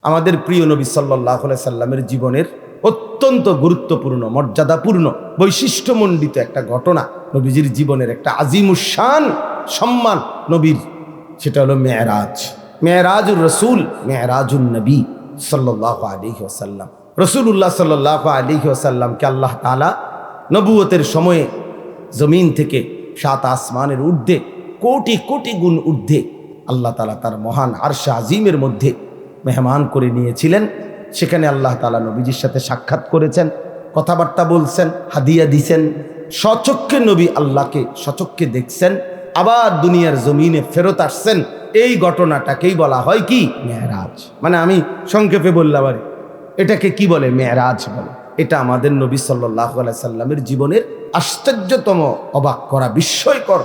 আমাদের প্রিয় নবী সাল্লাল্লাহু আলাইহি সাল্লামের জীবনের অত্যন্ত গুরুত্বপূর্ণ, মর্যাদাপূর্ণ, বৈশিষ্ট্যমণ্ডিত একটা ঘটনা, নবীজির জীবনের একটা আজিমুশান সম্মান নবীর, সেটা হলো মেরাজ। মেরাজুর রসুল, মেরাজুন নবী সাল্লাল্লাহু আলাইহি ওয়াসাল্লাম। রসুলুল্লাহ সাল্লাল্লাহু আলাইহি ওয়াসাল্লামকে আল্লাহ তাআলা নবুয়তের সময়ে জমিন থেকে 7 আসমানের ঊর্ধ্বে, কোটি কোটি গুণ ঊর্ধ্বে আল্লাহ তাআলা তার মহান আরশে আজিমের মধ্যে মেহমান করে নিয়েছিলেন। সেখানে আল্লাহ তাআলা নবীজির সাথে সাক্ষাৎ করেছেন, কথাবার্তা বলছেন, হাদিয়া দিছেন। স্বচক্ষে নবী আল্লাহকে স্বচক্ষে দেখছেন, আবার দুনিয়ার জমিনে ফেরত আসছেন। এই ঘটনাটাকেই বলা হয় কি? মেরাজ। মানে আমি সংক্ষেপে বললাম, আর এটাকে কি বলে? মেরাজ বলে। এটা আমাদের নবী সাল্লাল্লাহু আলাইহি সাল্লামের জীবনের আশ্চর্যতম, অবাক করা, বিস্ময়কর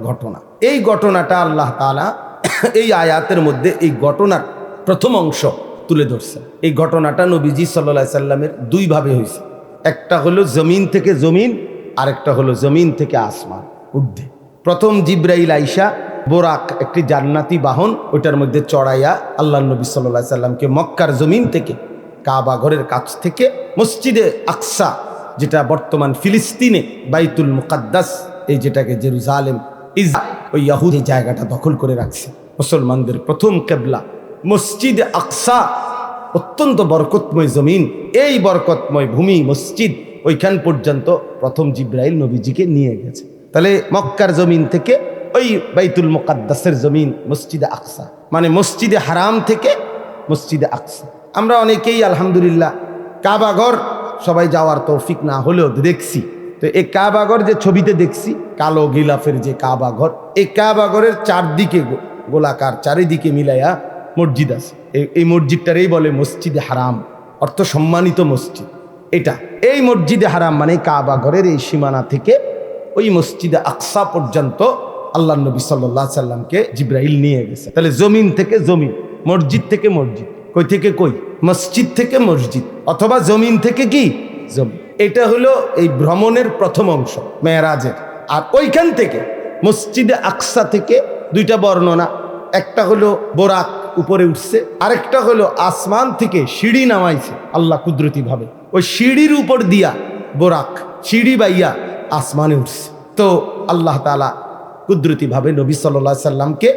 ঘটনা। এই ঘটনাটা আল্লাহ তাআলা এই আয়াতের মধ্যে এই ঘটনার প্রথম অংশ তুলে ধরছে। এই ঘটনাটা নবীজি সাল্লাল্লাহু আলাইহি সাল্লামের দুই ভাবে হয়েছে। একটা হলো জমিন থেকে জমিন, আরেকটা হলো জমিন থেকে আসমান ঊর্ধ্বে। প্রথম জিব্রাইল আইসা বোরাক, একটি জান্নাতি বাহন, ওইটার মধ্যে চড়াইয়া আল্লাহ নবী সাল্লাল্লাহু আলাইহি সাল্লামকে মক্কার জমিন থেকে, কাবা ঘরের কাছ থেকে মসজিদে আকসা, যেটা বর্তমান ফিলিস্তিনে বাইতুল মুকাদ্দাস, এই যেটাকে জেরুজালেম, ওই ইয়াহুদি জায়গাটা দখল করে রাখছে। মুসলমানদের প্রথম কিবলা মসজিদে আকসা, অত্যন্ত বরকতময় জমিন। এই বরকতময় ভূমি, মসজিদ, ওইখান পর্যন্ত প্রথম জিব্রাইল নবীজিকে নিয়ে গেছে। তাহলে মক্কার জমিন থেকে ওই বাইতুল মুকাদ্দাসের জমিন মসজিদে আকসা, মানে মসজিদে হারাম থেকে মসজিদে আকসা। আমরা অনেকেই আলহামদুলিল্লাহ কাবাঘর সবাই যাওয়ার তৌফিক না হলেও দেখছি। তো এই কাবাঘর যে ছবিতে দেখছি, কালো গিলাফের যে কাবাঘর, এই কাবাঘরের চারদিকে গোলাকার, চারিদিকে মিলাইয়া মসজিদ আছে। এই মসজিদটারই বলে মসজিদে হারাম, অর্থ সম্মানিত মসজিদ। এটা এই মসজিদে হারাম মানে কাবাঘরের এই সীমানা থেকে ওই মসজিদে আকসা পর্যন্ত আল্লাহ নবী সাল্লাল্লাহু আলাইহি সাল্লামকে জিব্রাইল নিয়ে গেছে। তাহলে জমিন থেকে জমিন, মসজিদ থেকে মসজিদ, কই থেকে কই? মসজিদ থেকে মসজিদ, অথবা জমিন থেকে কি জমিন। এটা হলো এই ভ্রমণের প্রথম অংশ, মেরাজের। আর ওইখান থেকে মসজিদে আকসা থেকে দুইটা বর্ণনা, একটা হলো বোরাক উপরে উঠছে, আরেকটা হলো আসমান থেকে সিঁড়ি নামাইছে আল্লাহ কুদরতি ভাবে। ওই সিঁড়ির উপর দিয়া বোরাক সিঁড়ি বাইয়া আসমানে উঠছে। তো আল্লাহ তাআলা কুদরতি ভাবে নবী সাল্লাল্লাহু আলাইহি সাল্লামকে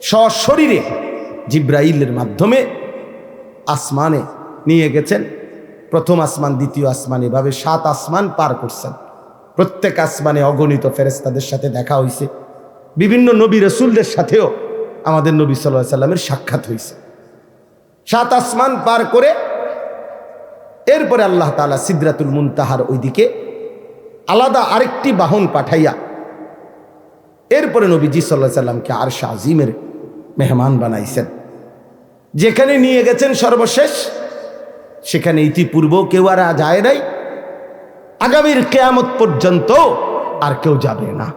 সশরীরে জিব্রাইলের মাধ্যমে আসমানে নিয়ে গেছেন। প্রথম আসমান, দ্বিতীয় আসমান, এভাবে 7 আসমান পার করছেন। প্রত্যেক আসমানে অগণিত ফেরেশতাদের সাথে দেখা হয়েছে। বিভিন্ন নবী রাসূলদের সাথেও আমাদের নবী সাল্লাল্লাহু আলাইহি সাল্লামের সাক্ষাৎ হয়েছে। 7 আসমান পার করে এরপরে আল্লাহ তাআলা সিদরাতুল মুনতাহার ওইদিকে আলাদা আরেকটি বাহন পাঠাইয়া এরপরে নবীজি সাল্লাল্লাহু আলাইহি সাল্লামকে আরশ আজিমের মেহমান বানাইছেন। যেখানে নিয়ে গেছেন সর্বশেষ, সেখানে ইতিপূর্ব কেউ আর যায় নাই, আগামীর কিয়ামত পর্যন্ত আর কেউ যাবে না।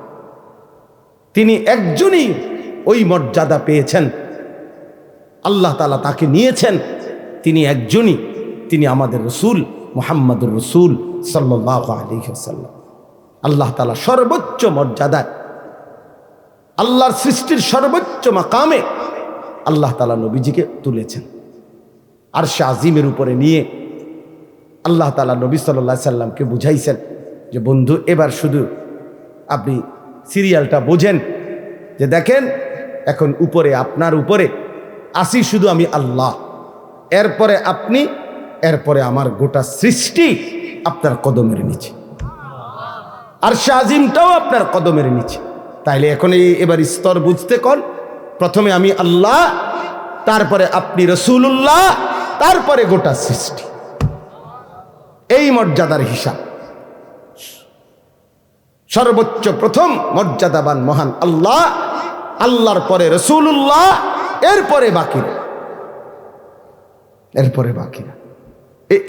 তিনি একজনই ওই মর্যাদা পেয়েছেন, আল্লাহ তাআলা তাকে নিয়েছেন। তিনি একজনই, তিনি আমাদের রসুল মুহাম্মদুর রসুল সাল্লাল্লাহু আলাইহি ওয়াসাল্লাম। আল্লাহ তাআলা সর্বোচ্চ মর্যাদায়, আল্লাহর সৃষ্টির সর্বোচ্চ মাকামে আল্লাহ তাআলা নবীজিকে তুলেছেন। আরশে আজিমের উপরে নিয়ে আল্লাহ তাআলা নবী সাল্লাল্লাহু আলাইহি সাল্লামকে বুঝাইছেন যে বন্ধু, এবার শুধু আপনি সিরিয়ালটা বোঝেন, যে দেখেন এখন উপরে, আপনার উপরে আসি শুধু আমি আল্লাহ, এরপরে আপনি, এরপরে আমার গোটা সৃষ্টি আপনার কদমের নিচে, আরশে আজিমটাও আপনার কদমের নিচে। তাইলে এখন এবার স্তর বুঝতে কোন, প্রথমে আমি আল্লাহ, তারপরে আপনি রাসূলুল্লাহ, তারপরে গোটা সৃষ্টি। এই মর্যাদার হিসাব। সর্বোচ্চ প্রথম মর্যাদাবান মহান আল্লাহ, আল্লাহর পরে রাসূলুল্লাহ, এরপরে বাকিরা, এরপরে বাকিরা।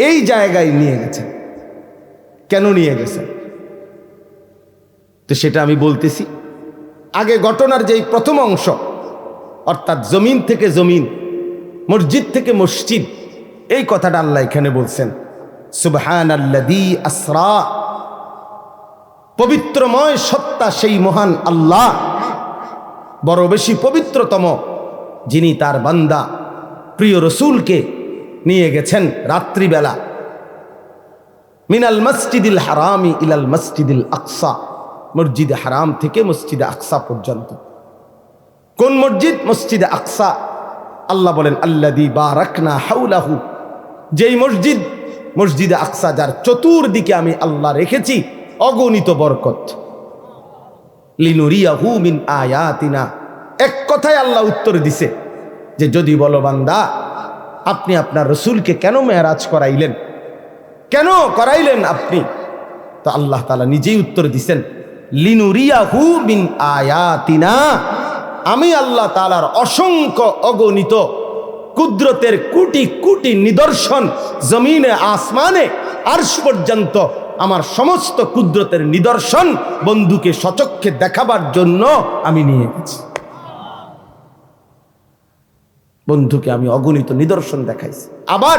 এই জায়গায় নিয়ে গেছেন। কেন নিয়ে গেছেন তো সেটা আমি বলতেছি। আগে ঘটনার যেই প্রথম অংশ, অর্থাৎ জমিন থেকে জমিন, মসজিদ থেকে মসজিদ, এই কথাটা আল্লাহ এখানে বলছেন। সুবহানাল্লাযী আসরা, পবিত্রময় সত্তা সেই মহান আল্লাহ, বড় বেশি পবিত্রতম, যিনি তার বান্দা প্রিয় রসুলকে নিয়ে গেছেন রাত্রিবেলা মিনাল মসজিদিল হারামি ইলাল মসজিদিল আকসা, মসজিদে হারাম থেকে মসজিদে আকসা পর্যন্ত। কোন মসজিদ? মসজিদে আকসা। আল্লাহ বলেন আল্লাযী বারাকনা হাওলাহু, যেই মসজিদ, মসজিদে আকসা যার চতুর্দিকে আমি আল্লাহ রেখেছি অগণিত বরকত। লিনুরিয়াহু মিন আয়াতিনা, এক কথায় আল্লাহ উত্তর দিছে যে যদি বলো বান্দা আপনি আপনার রসুলকে কেন মেরাজ করাইলেন, কেন করাইলেন আপনি, তো আল্লাহ তাআলা নিজেই উত্তর দিছেন লিনুরিয়াহু মিন আয়াতিনা, আমি আল্লাহ তাআলার অসংখ্য অগণিত কুদরতের কোটি কোটি নিদর্শন জমিনে আসমানে আরশ পর্যন্ত আমার সমস্ত কুদরতের নিদর্শন বন্ধুকে সচক্ষে দেখাবার জন্য আমি নিয়ে গেছি। বন্ধুকে আমি অগণিত নিদর্শন দেখাইছি। আবার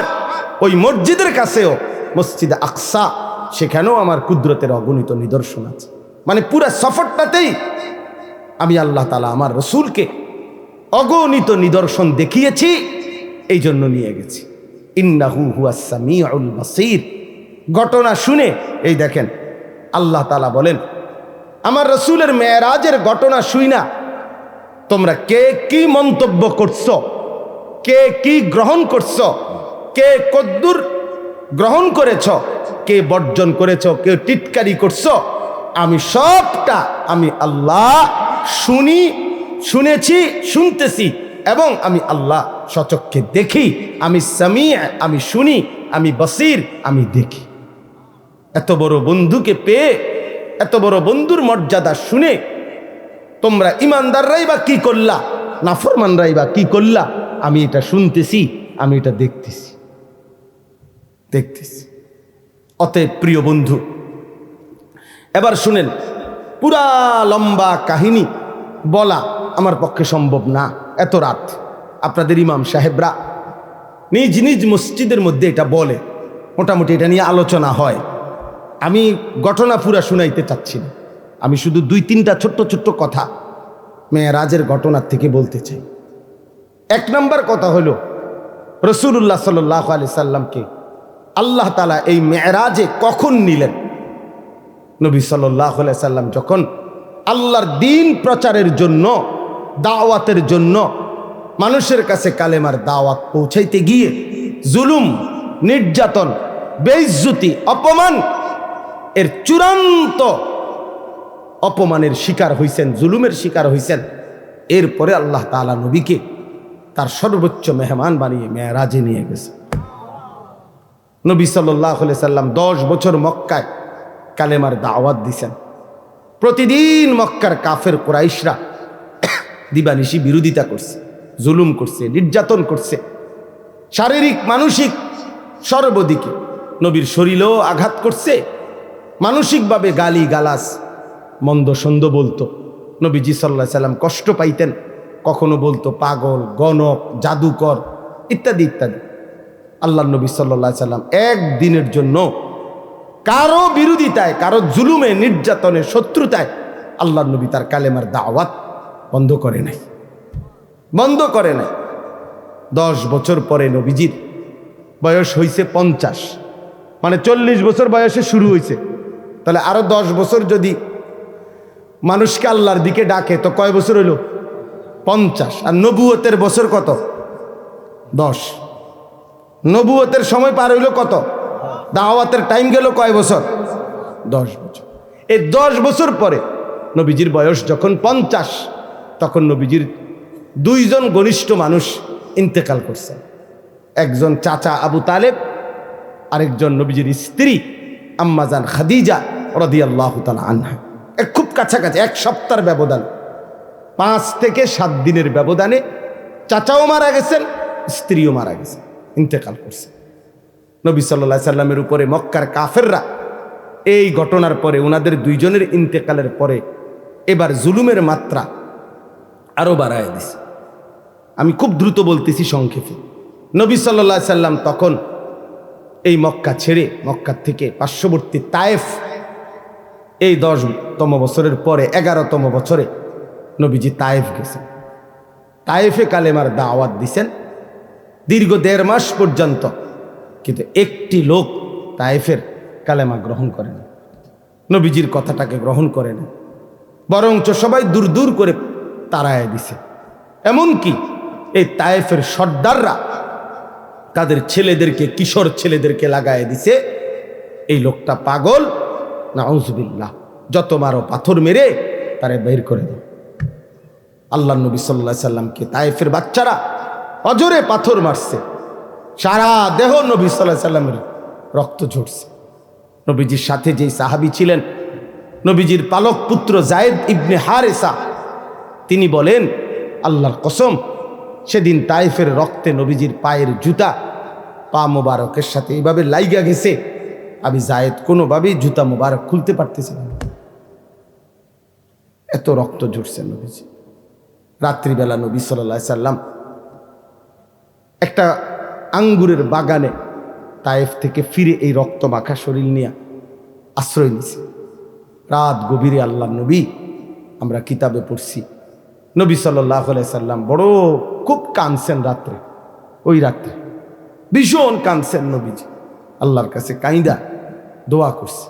ওই মসজিদের কাছেও মসজিদে আকসা, সেখানেও আমার কুদরতের অগণিত নিদর্শন আছে। মানে পুরা সফরটাতেই আমি আল্লাহ তাআলা আমার রসুলকে অগণিত নিদর্শন দেখিয়েছি, এই জন্য নিয়ে গেছি। ইন্নাহু হুয়াস সামিউল বাসীর। ঘটনা শুনে এই দেখেন আল্লাহ তাআলা বলেন আমার রসুলের মেরাজের ঘটনা শুই না তোমরা কে কি মন্তব্য করছো, কে কি গ্রহণ করছো, কে কদ্দুর গ্রহণ করেছ, কে বর্জন করেছ, কে টিটকারি করছো, আমি সবটা আমি আল্লাহ শুনেছি, শুনতেছি, এবং আমি আল্লাহ সচক্ষে দেখি। আমি সামি, আমি শুনি, আমি বসির, আমি দেখি। এত বড় বন্ধুকে পেয়ে, এত বড় বন্ধুর মর্যাদা শুনে তোমরা ইমানদাররাই বা কি করলা, নাফরমানরাই বা কি করলা, আমি এটা শুনতেছি, আমি এটা দেখতেছি। অতএব প্রিয় বন্ধু, এবার শুনেন, পুরা লম্বা কাহিনী বলা আমার পক্ষে সম্ভব না এত রাত। আপনাদের ইমাম সাহেবরা নিজ নিজ মসজিদের মধ্যে এটা বলে, মোটামুটি এটা নিয়ে আলোচনা হয়। আমি ঘটনা পুরা শুনাইতে চাচ্ছি না, আমি শুধু 2-3টা ছোট্ট ছোট্ট কথা মেরাজের ঘটনার থেকে বলতে চাই। 1 নম্বর কথা হলো রাসূলুল্লাহ সাল্লাল্লাহু আলাইহি সাল্লামকে আল্লাহ তাআলা এই মেরাজে কখন নিলেন। নবী সাল্লাল্লাহু আলাইহি সাল্লাম যখন আল্লাহর দ্বীন প্রচারের জন্য, দাওয়াতের জন্য মানুষের কাছে কালেমার দাওয়াত পৌঁছাইতে গিয়ে জুলুম, নির্যাতন, বেইজ্জতি, অপমান, এর চূড়ান্ত অপমানের শিকার হইছেন, জুলুমের শিকার হইছেন, এরপরে আল্লাহ তাআলা নবীকে তার সর্বোচ্চ মেহমান বানিয়ে মেরাজে নিয়ে গেছে। নবী সাল্লাল্লাহু আলাইহি সাল্লাম 10 বছর মক্কায় কালেমার দাওয়াত দিছেন। প্রতিদিন মক্কার কাফের কুরাইশরা দিবানিশি বিরোধিতা করছে, জুলুম করছে, নির্যাতন করছে, শারীরিক মানসিক সর্বদিকে নবীর শরীরেও আঘাত করছে, মানসিকভাবে গালি গালাস, মন্দ সন্দ বলতো। নবীজি সাল্লাল্লাহু আলাইহি সাল্লাম কষ্ট পাইতেন, কখনো বলতো পাগল, গণক, জাদুকর ইত্যাদি ইত্যাদি। আল্লাহ নবী সাল্লাল্লাহু আলাইহি সাল্লাম একদিনের জন্য কারো বিরোধিতায়, কারো জুলুমে, নির্যাতনে, শত্রুতায় আল্লাহ নবী তার কালেমার দাওয়াত বন্ধ করে নাই। 10 বছর পরে নবীজির বয়স হয়েছে 50, মানে 40 বছর বয়সে শুরু হয়েছে। তাহলে আরো 10 বছর যদি মানুষকে আল্লাহর দিকে ডাকে তো কয় বছর হইল? 50। আর নবুয়তের বছর কত? 10। নবুয়তের সময় পার হইল কত? দাওয়াতের টাইম গেল কয় বছর? 10 বছর। এই 10 বছর পরে নবীজির বয়স যখন 50, তখন নবীজির 2 জন ঘনিষ্ঠ মানুষ ইন্তেকাল করছেন। একজন চাচা আবু তালেব, আরেকজন নবীজির স্ত্রী আম্মাজান খাদিজা রাদিয়াল্লাহু তাআলা আনহা। খুব কাছাকাছি, 1 সপ্তাহের ব্যবধান, 5 থেকে 7 দিনের ব্যবধানে চাচাও মারা গেছেন, স্ত্রীও মারা গেছেন, ইন্তেকাল করছে। নবী সাল্লাল্লাহু আলাইহি সাল্লামের উপরে মক্কার কাফেররা এই ঘটনার পরে, ওনাদের 2 জনের ইন্তেকালের পরে এবার জুলুমের মাত্রা আরো বাড়ায় দিছে। আমি খুব দ্রুত বলতেছি সংক্ষেপে। নবী সাল্লাল্লাহু আলাইহি সাল্লাম তখন এই মক্কা ছেড়ে, মক্কা থেকে পার্শ্ববর্তী তায়েফ, এই 10তম বছরের পরে 11তম বছরে নবীজি তায়েফ গেছেন। তায়েফে কালেমার দাওয়াত দিছেন। দীর্ঘ 1.5 মাস পর্যন্ত, কিন্তু একটি লোক তায়েফের কালেমা গ্রহণ করেনি, নবীজির কথাটাকে গ্রহণ করেনি, বরঞ্চ সবাই দূর দূর করে তাড়ায় দিছে। এমনকি এই তায়েফের সর্দাররা তাদের ছেলেদেরকে, কিশোর ছেলেদেরকে লাগায় দিছে, এই লোকটা পাগল, নাউজুবিল্লাহ, যত মারো পাথর মেরে তারে বের করে দাও। আল্লাহ নবী সাল্লাল্লাহু আলাইহি সাল্লামকে তায়েফের বাচ্চারা অজরে পাথর মারছে, সারা দেহ নবী সাল্লাল্লাহু আলাইহি সাল্লামের রক্ত ঝরছে। নবীজির সাথে যেই সাহাবী ছিলেন, নবীজির পালক পুত্র যায়েদ ইবনে হারেসা, তিনি বলেন, আল্লাহর কসম, সেদিন তায়েফের রক্তে নবীজির পায়ের জুতা পা মোবারকের সাথে এইভাবে লাইগা গেছে, আমি যায়েদ কোনোভাবেই জুতা মোবারক খুলতে পারতেছি না, এত রক্ত ঝরছে নবীজি। রাত্রিবেলা নবী সাল্লাল্লাহু আলাইহি সাল্লাম একটা আঙ্গুরের বাগানে তায়েফ থেকে ফিরে এই রক্ত মাখা শরীর নিয়ে আশ্রয় নিছে। রাত গভীরে আল্লাহ নবী, আমরা কিতাবে পড়ছি, নবী সাল্লাল্লাহু আলাইহি সাল্লাম বড় খুব কাঁদছেন রাত্রে, ওই রাত্রে ভীষণ কাঁদছেন নবীজি, আল্লাহর কাছে কাইন্দা দোয়া করছে।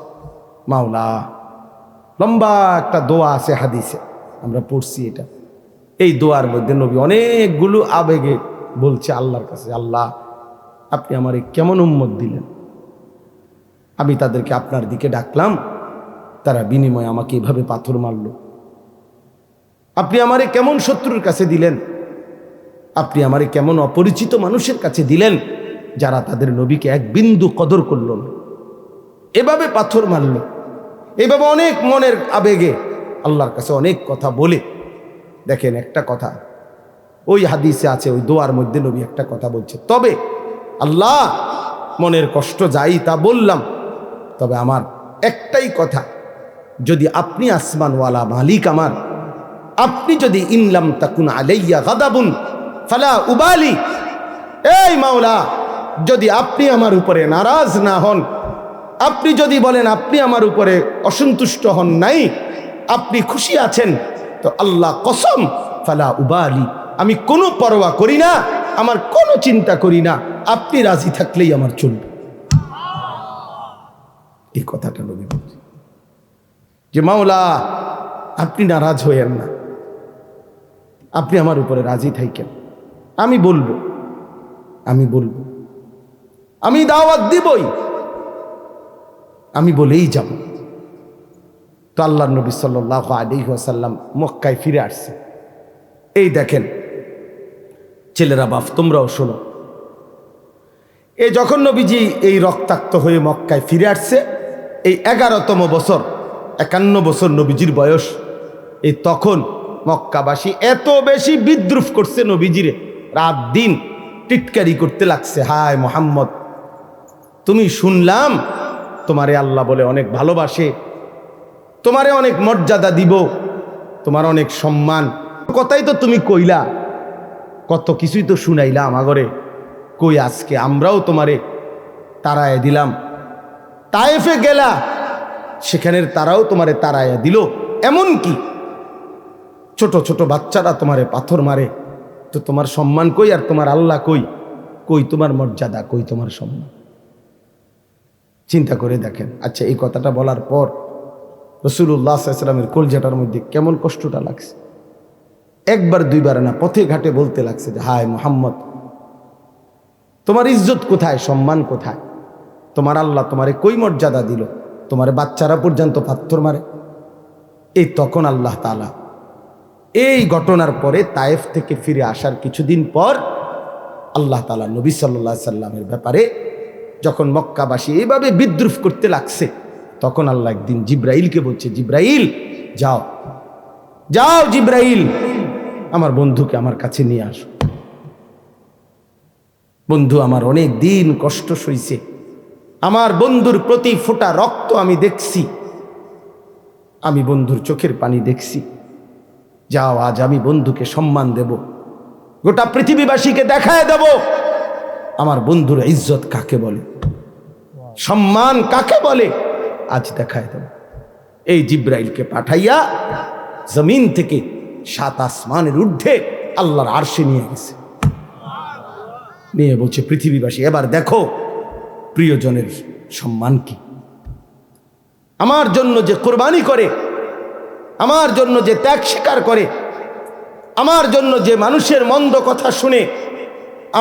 মাওলা, লম্বা একটা দোয়া আছে হাদিসে, আমরা পড়ছি এটা। এই দোয়ার মধ্যে নবী অনেকগুলো আবেগে বলছে আল্লাহর কাছে, আল্লাহ, আপনি আমারে কেমন উম্মত দিলেন, আমি তাদেরকে আপনার দিকে ডাকলাম, তারা বিনিময়ে আমাকে এভাবে পাথর মারল। আপনি আমারে কেমন শত্রুর কাছে দিলেন, আপনি আমারে কেমন অপরিচিত মানুষের কাছে দিলেন, যারা তাদের নবীকে এক বিন্দু কদর করল না, এভাবে পাথর মারল। এভাবে অনেক মনের আবেগে আল্লাহর কাছে অনেক কথা বলে, দেখেন একটা কথা ওই হাদিসে আছে, ওই দোয়ার মধ্যে নবী একটা কথা বলছে, তবে আল্লাহ, মনের কষ্ট যাই তা বললাম, তবে আমার একটাই কথা, যদি আপনি আসমানওয়ালা মালিক আমার, আপনি যদি ইনলাম তাকুন আলাইয়া গাদাবুন ফালা উবালি, এই মাওলা, যদি আপনি আমার উপরে নারাজ না হন, আপনি যদি বলেন আপনি আমার উপরে অসন্তুষ্ট হন নাই, আপনি খুশি আছেন, তো আল্লাহ কসম, ফালা উবালি, আমি কোনো পরোয়া করি না, আমার কোনো চিন্তা করি না, আপনি রাজি থাকলেই আমার চলবে। এই কথাটা নবী বলছে যে মাওলা, আপনি নারাজ হইয়েন না, আপনি আমার উপরে রাজি থাকেন, আমি বলবো, আমি দাওয়াত দিবই, আমি বলেই যাব। তো আল্লাহর নবী সাল্লাল্লাহু আলাইহি ওয়াসাল্লাম মক্কায় ফিরে আসছে। এই দেখেন ছেলেরা, বাপ, তোমরাও শোনো, এই যখন নবীজি এই রক্তাক্ত হয়ে মক্কায় ফিরে আসছে, এই 11তম বছর, 51 বছর নবীজির বয়স, এই তখন মক্কাবাসী এত বেশি বিদ্রুপ করছে নবীজিরে, রাত দিন টিটকারি করতে লাগছে, হায় মোহাম্মদ, তুমি শুনলাম তোমারে আল্লাহ বলে অনেক ভালোবাসে, তোমারে অনেক মর্যাদা দিব, তোমার অনেক সম্মান, কথাই তো তুমি কইলা, কত কিছুই তো শুনাইলা আমাগরে, কই আজকে আমরাও তোমারে তাড়ায় দিলাম, তায়েফে গেলা, সেখানের তারাও তোমারে তাড়ায় দিল, এমন কি ছোট ছোট বাচ্চারা তোমারে পাথর মারে, তো তোমার সম্মান কই, আর তোমার আল্লাহ কই, কই তোমার মর্যাদা, কই তোমার সম্মান? চিন্তা করে দেখেন। আচ্ছা, এই কথাটা বলার পর রাসূলুল্লাহ সাল্লাল্লাহু আলাইহি ওয়াসাল্লামের কলজাটার মধ্যে কেমন কষ্টটা লাগছে, একবার দুইবার না, পথে ঘাটে বলতে লাগছে যে হায় মুহাম্মদ, তোমার ইজ্জত কোথায়, সম্মান কোথায়, তোমার আল্লাহ তোমারে কই মর্যাদা দিল, তোমার বাচ্চারা পর্যন্ত পাথর মারে। এই তখন আল্লাহ তাআলা এই ঘটনার পরে তায়েফ থেকে ফিরে আসার কিছুদিন পর আল্লাহ তাআলা নবী সাল্লাল্লাহু আলাইহি সাল্লামের ব্যাপারে যখন মক্কাবাসী এইভাবে বিদ্রুপ করতে লাগছে, তখন আল্লাহ একদিন জিব্রাইলকে বলছে, জিব্রাইল যাও, যাও জিব্রাইল, আমার বন্ধুকে আমার কাছে নিয়ে আসো। বন্ধু আমার অনেক দিন কষ্ট সইছে, আমার বন্ধুর প্রতি ফোঁটা রক্ত আমি দেখছি, আমি বন্ধুর চোখের পানি দেখছি, যাও আজ আমি বন্ধুকে সম্মান দেব, গোটা পৃথিবীবাসীকে দেখায় দেব আমার বন্ধুর ইজ্জত কাকে বলে, সম্মান কাকে বলে, আজ দেখায় দেব। এই জিব্রাইলকে পাঠাইয়া জমিন থেকে 7 আসমানের ঊর্ধ্বে আল্লাহর আরশে নিয়ে গেছে। নিয়ে বলছে, পৃথিবীবাসী এবার দেখো প্রিয়জনের সম্মান কি। আমার জন্য যে কোরবানি করে, আমার জন্য যে ত্যাগ স্বীকার করে, আমার জন্য যে মানুষের মন্দ কথা শুনে,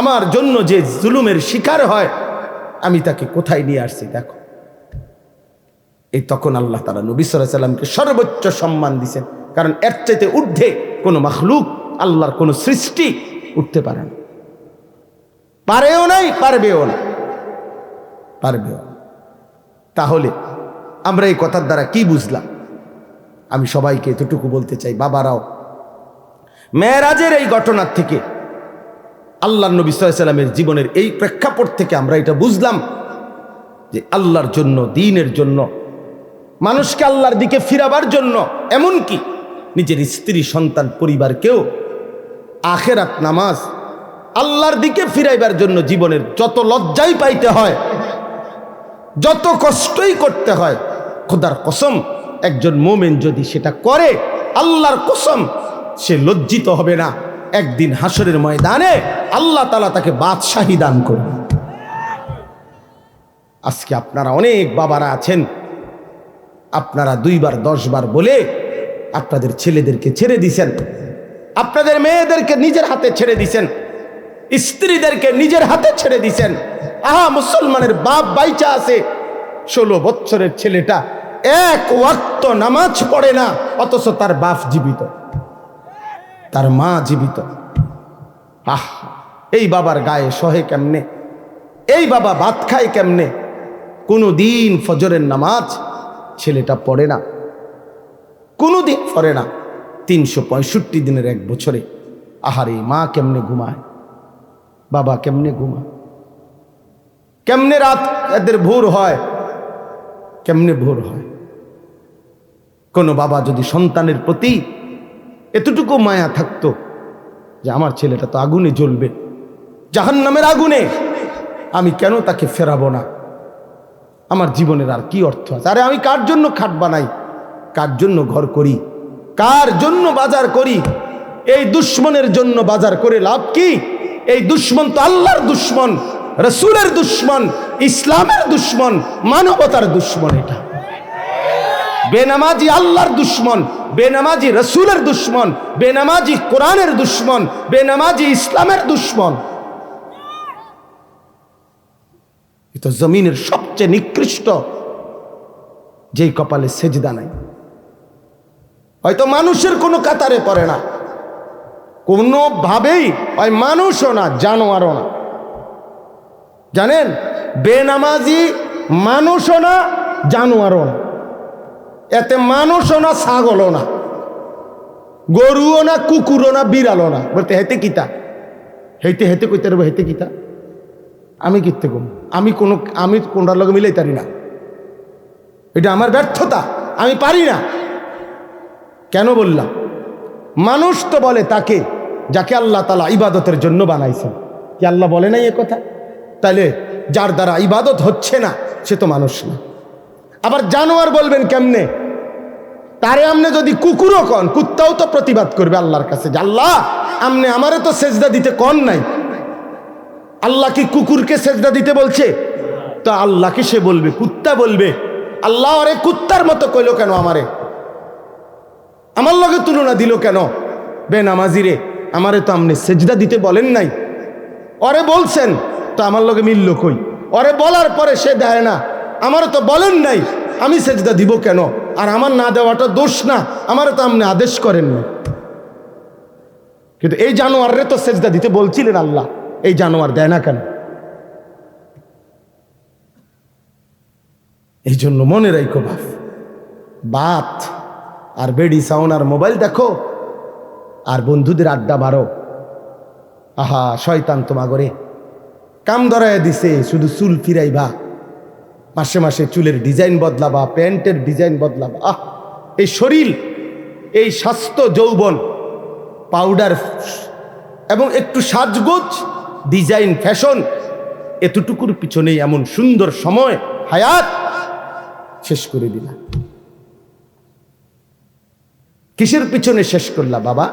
আমার জন্য যে জুলুমের শিকার হয়, আমি তাকে কোথায় নিয়ে আসছি দেখো। এই তখন আল্লাহ তাআলা নবী সাল্লাল্লাহু আলাইহি সাল্লামকে সর্বোচ্চ সম্মান দিয়েছেন, কারণ এর চাইতে ঊর্ধ্বে কোনো মাখলুক, আল্লাহর কোনো সৃষ্টি উঠতে পারে না, পারেও নাই, পারবেও না, পারবেও না। তাহলে আমরা এই কথার দ্বারা কি বুঝলাম? আমি সবাইকে এতটুকু বলতে চাই, বাবারাও, মেরাজের এই ঘটনার থেকে, আল্লাহর নবী সাল্লাল্লাহু আলাইহি সাল্লামের জীবনের এই প্রেক্ষাপট থেকে আমরা এটা বুঝলাম যে আল্লাহর জন্য, দ্বীনের জন্য, মানুষকে আল্লাহর দিকে ফিরাবার জন্য, এমনকি নিজের স্ত্রী, সন্তান, পরিবারকেও আখিরাত, নামাজ, আল্লাহর দিকে ফিরাইবার জন্য জীবনের যত লজ্জাই পাইতে হয়, যত কষ্টই করতে হয়, খোদার কসম একজন মুমিন যদি সেটা করে, আল্লাহর কসম সে লজ্জিত হবে না। একদিন হাসরের ময়দানে আল্লাহ তাআলা তাকে বাদশাহী দান করবে। আজকে আপনারা অনেক বাবারা আছেন, আপনারা 2 বার 10 বার বলে আপনাদের ছেলেদেরকে ছেড়ে দিছেন, আপনাদের মেয়েদেরকে নিজের হাতে ছেড়ে দিছেন, স্ত্রীদেরকে নিজের হাতে ছেড়ে দিছেন। আহা, মুসলমানের বাপ বাইচা আছে, 16 বছরের ছেলেটা 1 ওয়াক্ত নামাজ পড়ে না, অথচ তার বাপ জীবিত, তার মা জীবিত। আহ, এই বাবার গায়ে সহে কেমনে? এই বাবা ভাত খায় কেমনে? কোনো দিন ফজরের নামাজ ছেলেটা পড়ে না, কোনো দিন পড়ে না। 365 দিনের 1 বছরে আহারে মা কেমনে ঘুমায়, বাবা কেমনে ঘুমায়, কেমনে রাত এদের ভোর হয়, কেমনে ভোর হয়। কোনো বাবা যদি সন্তানের প্রতি এতটুকু মায়া থাকতো যে আমার ছেলেটা তো আগুনে জ্বলবে, জাহান্নামের আগুনে, আমি কেন তাকে ফেরাবো না? আমার জীবনের আর কি অর্থ আছে? আরে আমি কার জন্য খাট বানাই, কার জন্য ঘর করি, কার জন্য বাজার করি? এই দুশ্মনের জন্য বাজার করে লাভ কি? এই দুশ্মন তো আল্লাহর দুশ্মন, রাসূলের দুশ্মন, ইসলামের দুশ্মন, মানবতার দুশ্মন। এটা বেনামাজি আল্লাহর দুশ্মন, বেনামাজি রাসূলের দুশ্মন, বেনামাজি কোরআনের দুশ্মন, বেনামাজি ইসলামের দুশ্মন। এটা জমিনের সবচেয়ে নিকৃষ্ট, যেই কপালে সেজদা নাই, হয়তো মানুষের কোনো কাতারে পড়ে না, কোনোভাবেই হয় মানুষও না, জানোয়ারও না। জানেন, বেনামাজি মানুষও না, জানোয়ারও না, এতে মানুষও না, ছাগলও না, গরুও না, কুকুরও না, বিড়ালও না। বলতে হেতে কিতা, হেতে হেতে কইতে পারবো, হেতে কিতা, আমি কিতে কম, আমি কোনটার লগে মিলাই পারি না, এটা আমার ব্যর্থতা, আমি পারি না। কেন বললাম? মানুষ তো বলে তাকে যাকে আল্লাহ তাআলা ইবাদতের জন্য বানাইছেন। কি আল্লাহ বলে নাই এ কথা? তাইলে যার দ্বারা ইবাদত হচ্ছে না সে তো মানুষ না। আবার জানোয়ার বলবেন কেমনে? তারে আমনে যদি কুকুরও কন, কুত্তাও তো প্রতিবাদ করবে আল্লাহর কাছে যে আল্লাহ আমনে আমারে তো সেজদা দিতে কন নাই। আল্লাহ কি কুকুরকে সেজদা দিতে বলছে? তো আল্লাহকে সে বলবে, কুত্তা বলবে আল্লাহ আরে কুত্তার মতো কইলো কেন, আমারে আমার লগে তুলনা দিল কেন? বেনামাজি রে, আমারে তো আমনে সেজদা দিতে বলেন নাই, ওরে বলছেন তো আমার লগে মিলল কই? ওরে বলার পরে সে দেয় না, আমারও তো বলেন নাই, আমি সেজদা দিব কেন? আর আমার না দেওয়াটা দোষ না, আমারও তো আপনি আদেশ করেন না। কিন্তু এই জানোয়াররে তো সেজদা দিতে বলছিলেন আল্লাহ, এই জানোয়ার দেয় না কেন? এই জন্য মনে রাখো বাত আর বেডি সাউন্ড আর মোবাইল দেখো আর বন্ধুদের আড্ডা মারো, আহা শয়তান তোমাগরে কাম ধরায় দিছে, শুধু চুল ফিরাইবা, মাসে মাসে চুলের ডিজাইন বদলাবা, প্যান্টের ডিজাইন বদলাবা। এই শরীর, এই স্বাস্থ্য, যৌবন, পাউডার এবং একটু সাজগোজ, ডিজাইন, ফ্যাশন, এতটুকুর পিছনেই এমন সুন্দর সময় হায়াত শেষ করে দিলা। কিসের পিছনে শেষ করলা বাবা?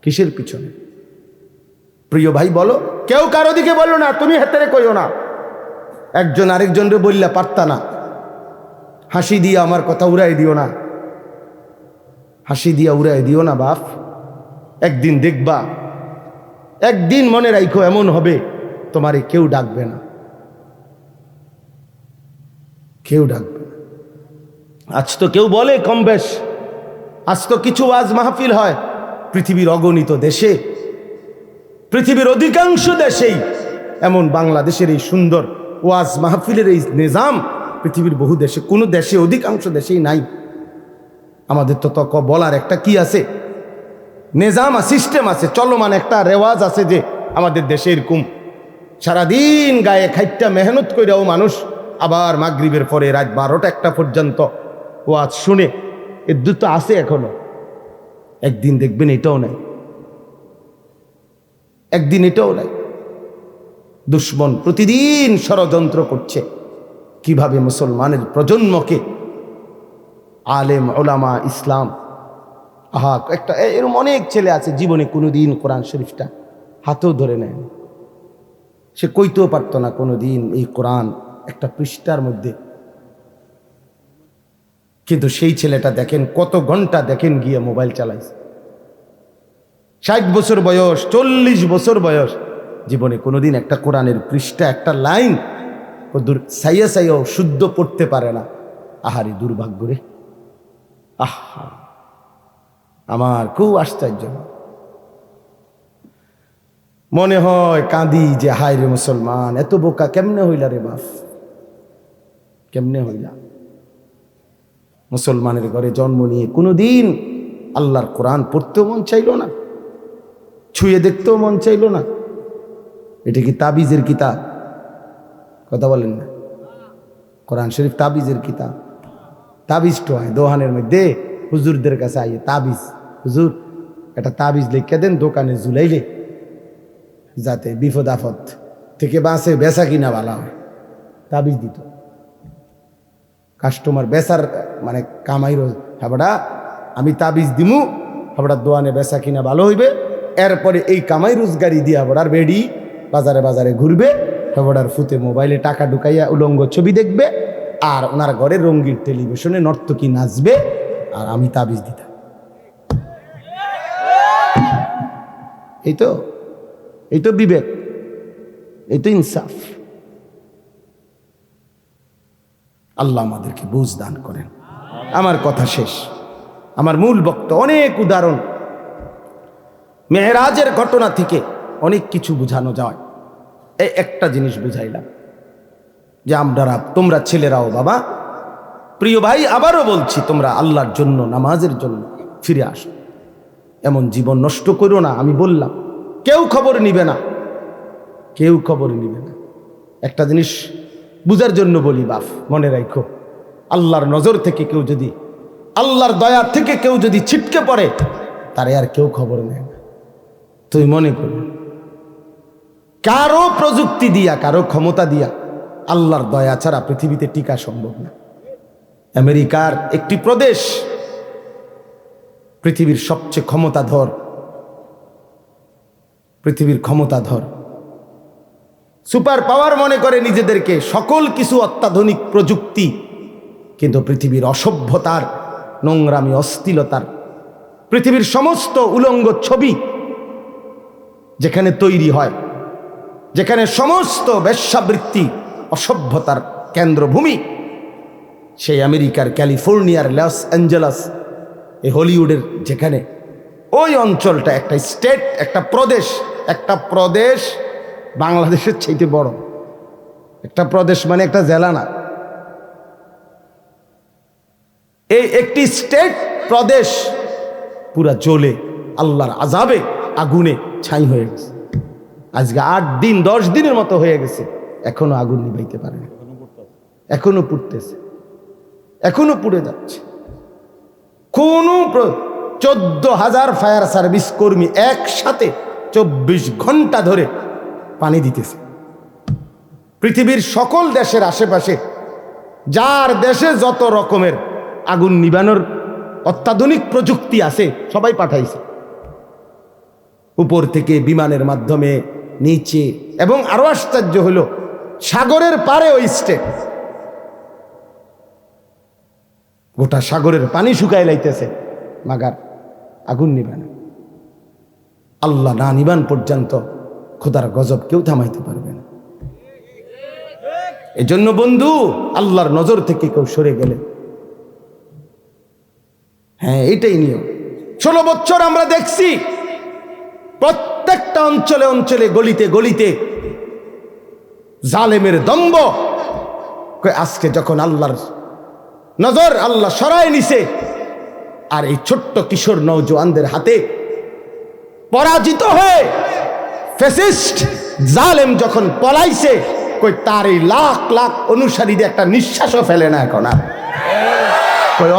কিসের পিছনে? প্রিয় ভাই বলো। কেউ কারো দিকে বললো না, তুমি হেতেরে কইও না। একজন আরেকজনরে বললে পারতা না, হাসি দিয়ে আমার কথা উড়াই দিও না, হাসি দিয়া উড়াই দিও না বাপ। একদিন দেখবা, একদিন মনে রাখো এমন হবে তোমারে কেউ ডাকবে না, কেউ ডাকবে না। আজ তো কেউ বলে কম বেশ, আজ তো কিছু ওয়াজ মাহফিল হয় পৃথিবীর অগণিত দেশে, পৃথিবীর অধিকাংশ দেশেই এমন বাংলাদেশের এই সুন্দর ওয়াজ মাহফিলের এই নিজাম পৃথিবীর বহু দেশে, কোনো দেশে, অধিকাংশ দেশেই নাই। আমাদের তো তক বলার একটা কি আছে, নিজাম সিস্টেম আছে, চলমান একটা রেওয়াজ আছে যে আমাদের দেশে এরকম সারাদিন গায়ে খাইটা মেহনত কইরাও মানুষ আবার মাগরিবের পরে রাত 12টা-1টা পর্যন্ত ওয়াজ শুনে, এর দুটো আছে এখনো। একদিন দেখবেন এটাও নাই, একদিন এটাও নাই। দুশ্মন প্রতিদিন ষড়যন্ত্র করছে কিভাবে মুসলমানের প্রজন্মকে আলেম ওলামা ইসলাম, একটা এরকম অনেক ছেলে আছে জীবনে কোনোদিন কোরআন শরীফটা হাতেও ধরে নেয়, সে কইতেও পারতো না কোনোদিন এই কোরআন একটা পৃষ্ঠার মধ্যে, কিন্তু সেই ছেলেটা দেখেন কত ঘন্টা দেখেন গিয়ে মোবাইল চালাইছে। 60 বছর বয়স, 40 বছর বয়স, জীবনে কোনোদিন একটা কোরআনের পৃষ্ঠা, একটা লাইন সাইয়া সাইয়াও শুদ্ধ পড়তে পারে না। আহারে দুর্ভাগ্য রে, আহা, আমার খুব আশ্চর্য মনে হয়, কাঁদি যে হায় রে মুসলমান, এত বোকা কেমনে হইলা রে বাপ, কেমনে হইলা। মুসলমানের ঘরে জন্ম নিয়ে কোনোদিন আল্লাহর কোরআন পড়তেও মন চাইল না, ছুঁয়ে দেখতেও মন চাইল না। এটা কি তাবিজের কিতাব? কথা বলেন না, কোরআন শরীফ তাবিজের কিতাব। তাবিজ তো হয় দোহানের মধ্যে, হুজুরদের কাছে আইয়ে তাবিজ, হুজুর একটা তাবিজ লিখে দেন দোকানে ঝুলাইলে যাতে বিপদ আপদ থেকে বাঁচে, বেচা কিনা ভালো হয়, তাবিজ দিত। কাস্টমার বেচার মানে কামাই রোজ, হাবড়া আমি তাবিজ দিমু, হাবড়া দোয়ানে বেচা কিনা ভালো হইবে, এরপরে এই কামাই রোজগারি দিয়ে হাবড়ার বেডি বাজারে বাজারে ঘুরবে, হাবড়ার ফুতে মোবাইলে টাকা ঢুকাইয়া উলঙ্গ ছবি দেখবে, আর ওনার ঘরে রঙ্গিন টেলিভিশনে নর্তকী নাচবে, আর আমি তাবিজ দিতাম। এই তো বিবেক, এই তো ইনসাফ। আল্লাহ আমাদেরকে বুঝ দান করেন। আমার কথা শেষ, আমার মূল বক্তব্য, অনেক উদাহরণ মেরাজের ঘটনা থেকে অনেক কিছু বোঝানো যায়। এই একটা জিনিস বুঝাইলাম যে তোমরা ছেলেরাও বাবা, প্রিয় ভাই, আবারও বলছি, তোমরা আল্লাহর জন্য, নামাজের জন্য ফিরে আসো, এমন জীবন নষ্ট করো না। আমি বললাম কেউ খবর নিবে না, কেউ খবর নিবে না। একটা জিনিস বুঝার জন্য বলি বাপ, মনে রাখো, আল্লাহর নজর থেকে কেউ যদি, আল্লাহর দয়া থেকে কেউ যদি ছিটকে পড়ে, তারে আর কেউ খবর নেয় না। তুই মনে কর, কারো প্রযুক্তি দিয়া, কারো ক্ষমতা দিয়া আল্লাহর দয়া ছাড়া পৃথিবীতে টিকা সম্ভব না। আমেরিকার একটি প্রদেশ পৃথিবীর সবচেয়ে ক্ষমতাধর, পৃথিবীর ক্ষমতাধর সুপার পাওয়ার মনে করে নিজেদেরকে, সকল কিছু অত্যাধুনিক প্রযুক্তি, কিন্তু পৃথিবীর অসভ্যতার, নোংরামি, অশ্লীলতার, পৃথিবীর সমস্ত উলঙ্গ ছবি যেখানে তৈরি হয়, যেখানে সমস্ত বেশ্যাবৃত্তি, অসভ্যতার কেন্দ্রভূমি, সেই আমেরিকার ক্যালিফোর্নিয়ার লস অ্যাঞ্জেলাস, এই হলিউডের যেখানে, ওই অঞ্চলটা একটা স্টেট, একটা প্রদেশ বাংলাদেশের চাইতে বড় একটা প্রদেশ, মানে একটা জেলা না, এই একটি স্টেট প্রদেশ পুরা জ্বলে আল্লাহর আযাবে আগুনে ছাই হয়ে গেছে। আজকে 8 দিন 10 দিনের মতো হয়ে গেছে, এখনো আগুন নিভাইতে পারে না, এখনো পুড়তেছে, এখনো পুড়ে যাচ্ছে। কোন 14,000 ফায়ার সার্ভিস কর্মী একসাথে 24 ঘন্টা ধরে পানি দিতেছে। পৃথিবীর সকল দেশের আশেপাশে, যার দেশে যত রকমের আগুন নিবানোর অত্যাধুনিক প্রযুক্তি আছে, সবাই পাঠাইছে। উপর থেকে বিমানের মাধ্যমে, নিচে, এবং আরো আশ্চর্য হলো সাগরের পারে ওই স্টেট, গোটা সাগরের পানি শুকায় লাইতেছে, মাগার আগুন নিবে না। আল্লাহ না নিবান পর্যন্ত খোদার গজব কেউ থামাইতে পারবে না। এজন্য বন্ধু, আল্লাহর নজর থেকে কেউ সরে গেলে, হ্যাঁ এটাই নিয়ম। 16 বছর আমরা দেখছি প্রত্যেকটা অঞ্চলে অঞ্চলে, গলিতে গলিতে জালেমের দম্ভ। আজকে যখন আল্লাহর নজর আল্লাহ সরায় নিছে, আর এই ছোট্ট কিশোর নওজোয়ানদের হাতে পরাজিত হয়ে ফ্যাসিস্ট জালেম যখন পলাইছে, কই তার এই লাখ লাখ অনুসারীদের একটা নিঃশ্বাসও ফেলে না এখন আর। কই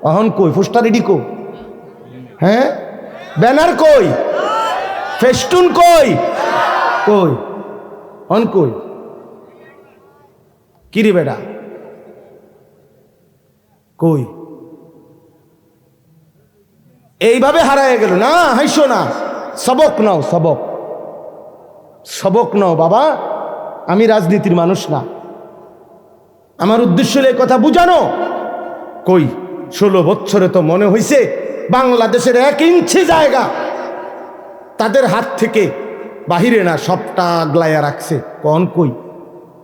অহন কই পোস্টার রেডি কো, হ্যাঁ ব্যানার কই, ফেস্টুন কই, কই অন কই, কিরে বেটা কই? এইভাবে হারায় গেল না। হাইসো না, সবক নাও, সবক নাও বাবা। আমি রাজনীতির মানুষ না, আমার উদ্দেশ্য হলো এই কথা বুঝানো। কই 16 বছরে তো মনে হইছে বাংলাদেশের 1 ইঞ্চি জায়গা তাদের হাত থেকে বাহিরে না, সবটা আগলাইয়া রাখছে। কোন কই?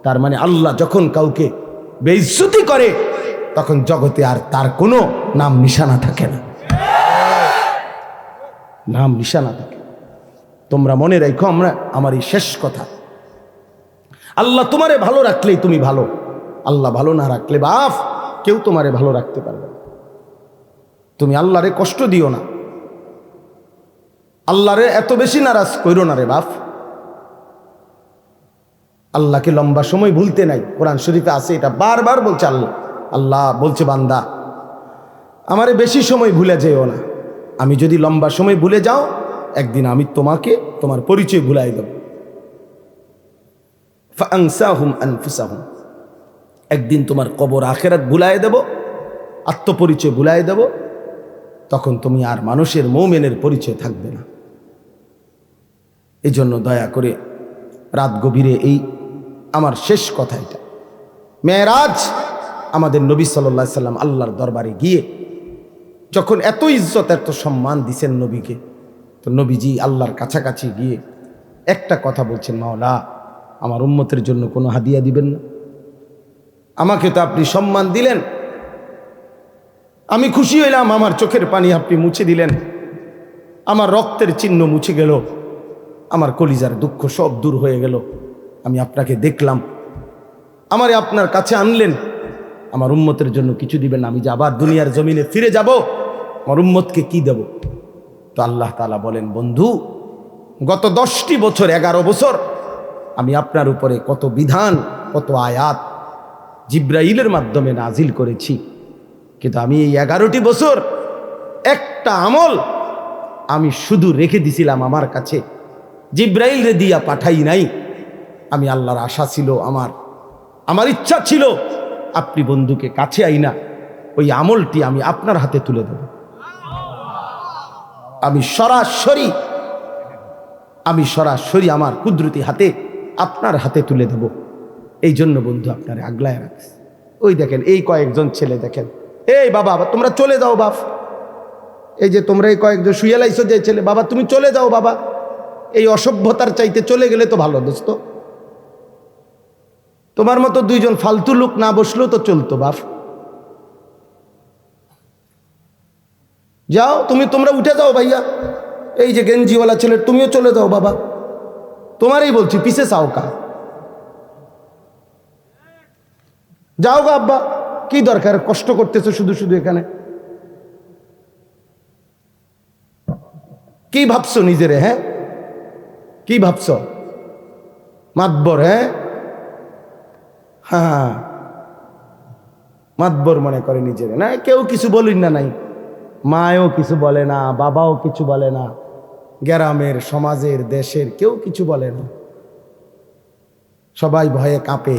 তার মানে আল্লাহ যখন কাউকে বেইজ্জতি করে, তখন জগতে আর তার কোনো নাম নিশানা থাকে না, নাম নিশানা থাকে। তোমরা মনে রাখো, আমার এই শেষ কথা, আল্লাহ তোমারে ভালো রাখলেই তুমি ভালো, আল্লাহ ভালো না রাখলে বাপ কেউ তোমারে ভালো রাখতে পারবে না। তুমি আল্লাহরে কষ্ট দিও না, আল্লাহরে এত বেশি নারাজ কইরো না রে বাপ। আল্লাহকে লম্বা সময় ভুলতে নাই, কোরআন শরীফে আছে, এটা বারবার বলছে আল্লাহ। আল্লাহ বলছে বান্দা আমারে বেশি সময় ভুলে যেও না, আমি যদি লম্বা সময় ভুলে যাও, একদিন আমি তোমাকে তোমার পরিচয় ভুলাই দেব। ফাআনসাহুম আনফুসাহুম, একদিন তোমার কবর আখেরাত ভুলাই দেব, আত্মপরিচয় ভুলাই দেব, তখন তুমি আর মানুষের মুমিনের পরিচয় থাকবে না। এই জন্য দয়া করে রাত গভীরে এই আমার শেষ কথা, এটা মেরাজ, আমাদের নবী সাল্লাল্লাহু আলাইহি সাল্লাম আল্লাহর দরবারে গিয়ে যখন এত ইজ্জত এত সম্মান দিছেন নবীকে, তো নবীজি আল্লাহর কাছাকাছি গিয়ে একটা কথা বলছেন, মাওলা আমার উম্মতের জন্য কোনো হাদিয়া দিবেন না? আমাকে তো আপনি সম্মান দিলেন, আমি খুশি হইলাম, আমার চোখের পানি আপনি মুছে দিলেন, আমার রক্তের চিহ্ন মুছে গেল, আমার কলিজার দুঃখ সব দূর হয়ে গেল, আমি আপনাকে দেখলাম, আমারে আপনার কাছে আনলেন, আমার উম্মতের জন্য কিছু দিবেন না? আমি যে আবার দুনিয়ার জমিনে ফিরে যাব, আমার উম্মতকে কি দেব? তো আল্লাহ তাআলা বলেন, বন্ধু গত 10টি বছর 11 বছর আমি আপনার উপরে কত বিধান কত আয়াত জিব্রাইলের মাধ্যমে নাজিল করেছি, কিন্তু আমি এই 11টি বছর একটা আমল আমি শুধু রেখে দিছিলাম আমার কাছে, জিব্রাইল রে দিয়া পাঠাই নাই। আমি আল্লাহর আশা ছিল, আমার ইচ্ছা ছিল আপনি বন্ধুকে কাছে আইনা ওই আমলটি আমি আপনার হাতে তুলে দেব, আমি সরাসরি আমার কুদরতি হাতে আপনার হাতে তুলে দেব। এই জন্য বন্ধু আপনারে আগলায় রাখছে। ওই দেখেন এই কয়েকজন ছেলে, দেখেন এই বাবা তোমরা চলে যাও বাপ, এই যে তোমরা এই কয়েকজন শুয়ে লাইছো যে ছেলে, বাবা তুমি চলে যাও বাবা, এই অসভ্যতার চাইতে চলে গেলে তো ভালো দোস্ত, তোমার মতো 2 জন ফালতু লোক না বসলেও তো চলতো বাপ, যাও তোমরা উঠে যাও ভাইয়া, এই যে গেঞ্জিওয়ালা ছেলে তুমিও চলে যাও বাবা, তোমারই বলছি পিছে চাও কা, যাও গা আব্বা, কি দরকার কষ্ট করতেছো শুধু শুধু এখানে, কি ভাবছো নিজেরে? হ্যাঁ কি ভাবছো? মাতবর? হ্যাঁ মাতবর মনে করে নিজেরে, না কেউ কিছু বলিন না, নাই মায়ও কিছু বলে না, বাবাও কিছু বলে না, গ্রামের সমাজের দেশের কেউ কিছু বলে না, সবাই ভয়ে কাঁপে,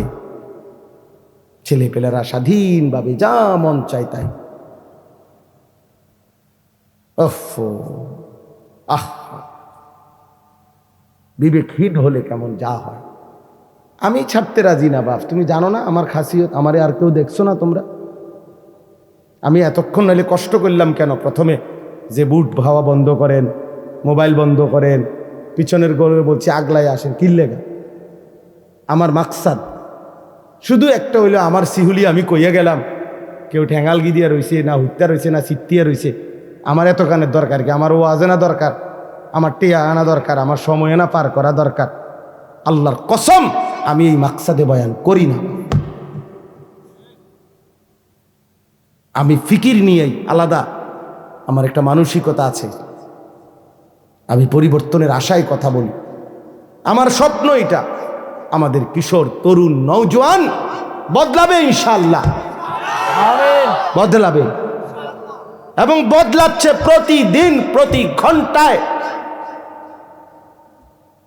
ছেলেপেলেরা স্বাধীনভাবে যা মন চায় তাই। বিবেকহীন হলে কেমন যা হয়। আমি ছাড়তে রাজি না বাপ, তুমি জানো না আমার খাসিয়ত, আমারে আর কেউ দেখছো না তোমরা। আমি এতক্ষণ নাহলে কষ্ট করলাম কেন? প্রথমে যে বুট হাওয়া বন্ধ করেন, মোবাইল বন্ধ করেন, পিছনের গড়ে বলছি আগলায় আসেন, কিল্লেগা। আমার মাকসাদ শুধু একটা হইলো, আমার সিহুলি আমি কইয়া গেলাম, কেউ ঠ্যাঙ্গালগি দিয়া রয়েছে না, হুত্যা রয়েছে না, সিত্তিয়া রয়েছে। আমার এত কানের দরকার কি? আমার ও আজেনা দরকার, আমার টিয়া আনা দরকার, আমার সময় না পার করা দরকার। আল্লাহর কসম আমি এই মাকসাদে বয়ান করি না। আমি ফিকির নিয়েই আলাদা, আমার একটা মানসিকতা আছে। আমি পরিবর্তনের আশায় কথা বলি। আমার স্বপ্ন এটা, আমাদের কিশোর তরুণ নওজোয়ান বদলাবে ইনশাআল্লাহ, বদলাবে এবং বদলাচ্ছে প্রতিদিন, প্রতি ঘন্টায়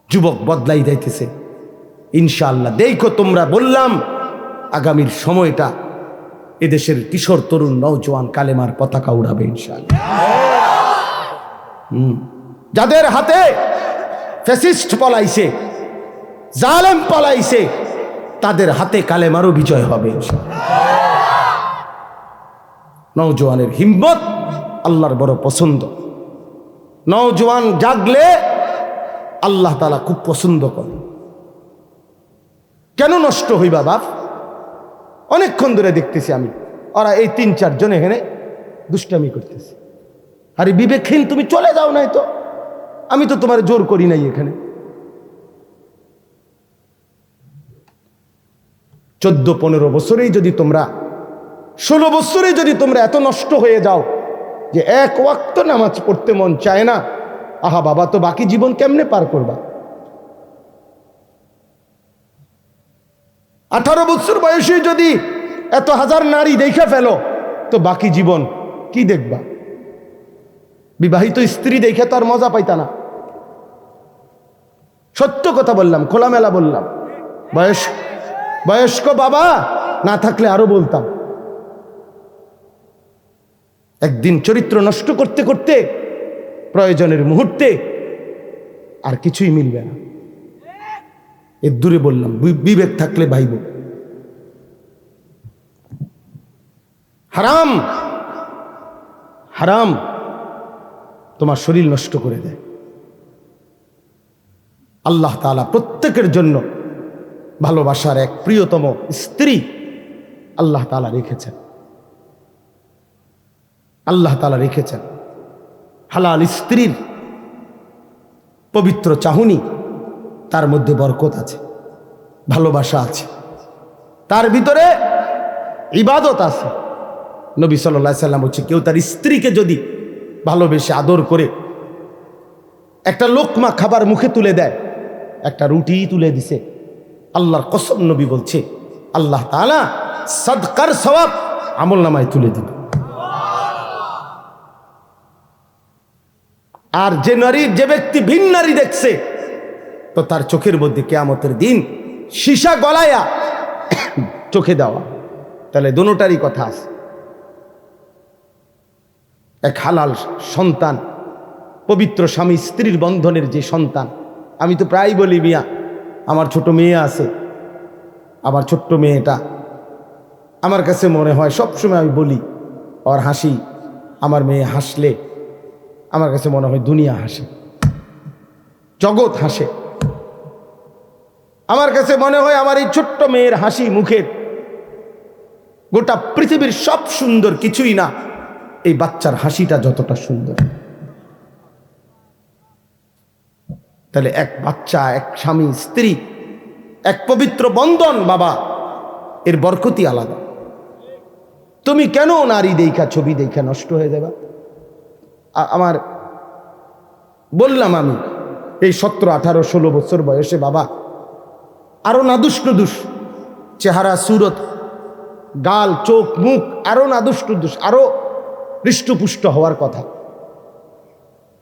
যুবক বদলাই যাইতেছে ইনশাআল্লাহ। দেখো তোমরা, বললাম আগামীর সময়টা এদেশের কিশোর তরুণ নওজোয়ান কালেমার পতাকা উড়াবে ইনশাআল্লাহ। যাদের হাতে ফ্যাসিস্ট পলাইছে, জালেম পলাইছে, তাদের হাতে কালেমারও বিজয় হবে ইনশাআল্লাহ। নওজোয়ানের হিম্মত আল্লাহর বড় পছন্দ। নওজোয়ান জাগলে আল্লাহ তাআলা খুব পছন্দ করে। কেন নষ্ট হইবা বাপ? অনেকক্ষণ ধরে দেখতেছি আমি, ওরা এই 3-4 জন এখানে দুষ্টামি করতেছে। আরে বিবেকহীন, তুমি চলে যাও নাই তো, আমি তো তোমার জোর করি নাই। এখানে 14-15 বছরেই যদি তোমরা, 16 বছরেই যদি তোমরা এত নষ্ট হয়ে যাও যে এক ওয়াক্ত নামাজ পড়তে মন চায় না, আহা বাবা, তো বাকি জীবন কেমনে পার করবা? 18 বছর বয়সে যদি এত হাজার নারী দেখে ফেলো, তো বাকি জীবন কি দেখবা? বিবাহিত স্ত্রী দেখে তো আর মজা পাইতা না। সত্য কথা বললাম, খোলামেলা বললাম। বয়স্ক বাবা না থাকলে আরো বলতাম। একদিন চরিত্র নষ্ট করতে করতে প্রয়োজনের মুহূর্তে আর কিছুই মিলবে না। এর দূরে বললাম, বিবেক থাকলে ভাইব। হারাম, হারাম তোমার শরীর নষ্ট করে দেয়। আল্লাহ তাআলা প্রত্যেকের জন্য ভালোবাসার এক প্রিয়তম স্ত্রী আল্লাহ তাআলা রেখেছেন। আল্লাহ তাআলা রেখেছেন হালাল স্ত্রীর পবিত্র চাহনি, তার মধ্যে বরকত আছে, ভালোবাসা আছে, তার ভিতরে ইবাদত আছে। নবী সাল্লাল্লাহু আলাইহি সাল্লাম বলছে, কেউ তার স্ত্রীকে যদি ভালোবেসে আদর করে একটা লোকমা খাবার মুখে তুলে দেয়, একটা রুটি তুলে দিছে, আল্লাহর কসম নবী বলছে আল্লাহ তাআলা সাদকার সওয়াব আমলনামায় তুলে দিবে। আর যে ব্যক্তি ভিন নারী দেখছে, তো তার চোখের মধ্যে কিয়ামতের দিন সীসা গলায়া চোখে দেওয়া। তাহলে দুটোটারই কথা আছে। এক হালাল সন্তান, পবিত্র স্বামী স্ত্রীর বন্ধনের যে সন্তান। আমি তো প্রায় বলি, মিয়া আমার ছোট মেয়ে আছে, আমার ছোট্ট মেয়েটা আমার কাছে মনে হয়, সবসময় আমি বলি, ওর হাসি, আমার মেয়ে হাসলে আমার কাছে মনে হয় দুনিয়া হাসে, জগৎ হাসে। আমার কাছে মনে হয় আমার এই ছোট্ট মেয়ের হাসি মুখের গোটা পৃথিবীর সব সুন্দর কিছুই না, এই বাচ্চার হাসিটা যতটা সুন্দর। তাহলে এক বাচ্চা, এক স্বামী স্ত্রী, এক পবিত্র বন্ধন, বাবা, এর বরকতই আলাদা। তুমি কেন নারী দেখা, ছবি দেখা নষ্ট হয়ে যাবা? আমার বললাম, আমি এই 17, 18, 16 বছর বয়সে বাবা আরো নাদুস নুদুস চেহারা, সুরত, গাল, চোখ, মুখ আরো নাদুস নুদুস, আরো হৃষ্টপুষ্ট হওয়ার কথা।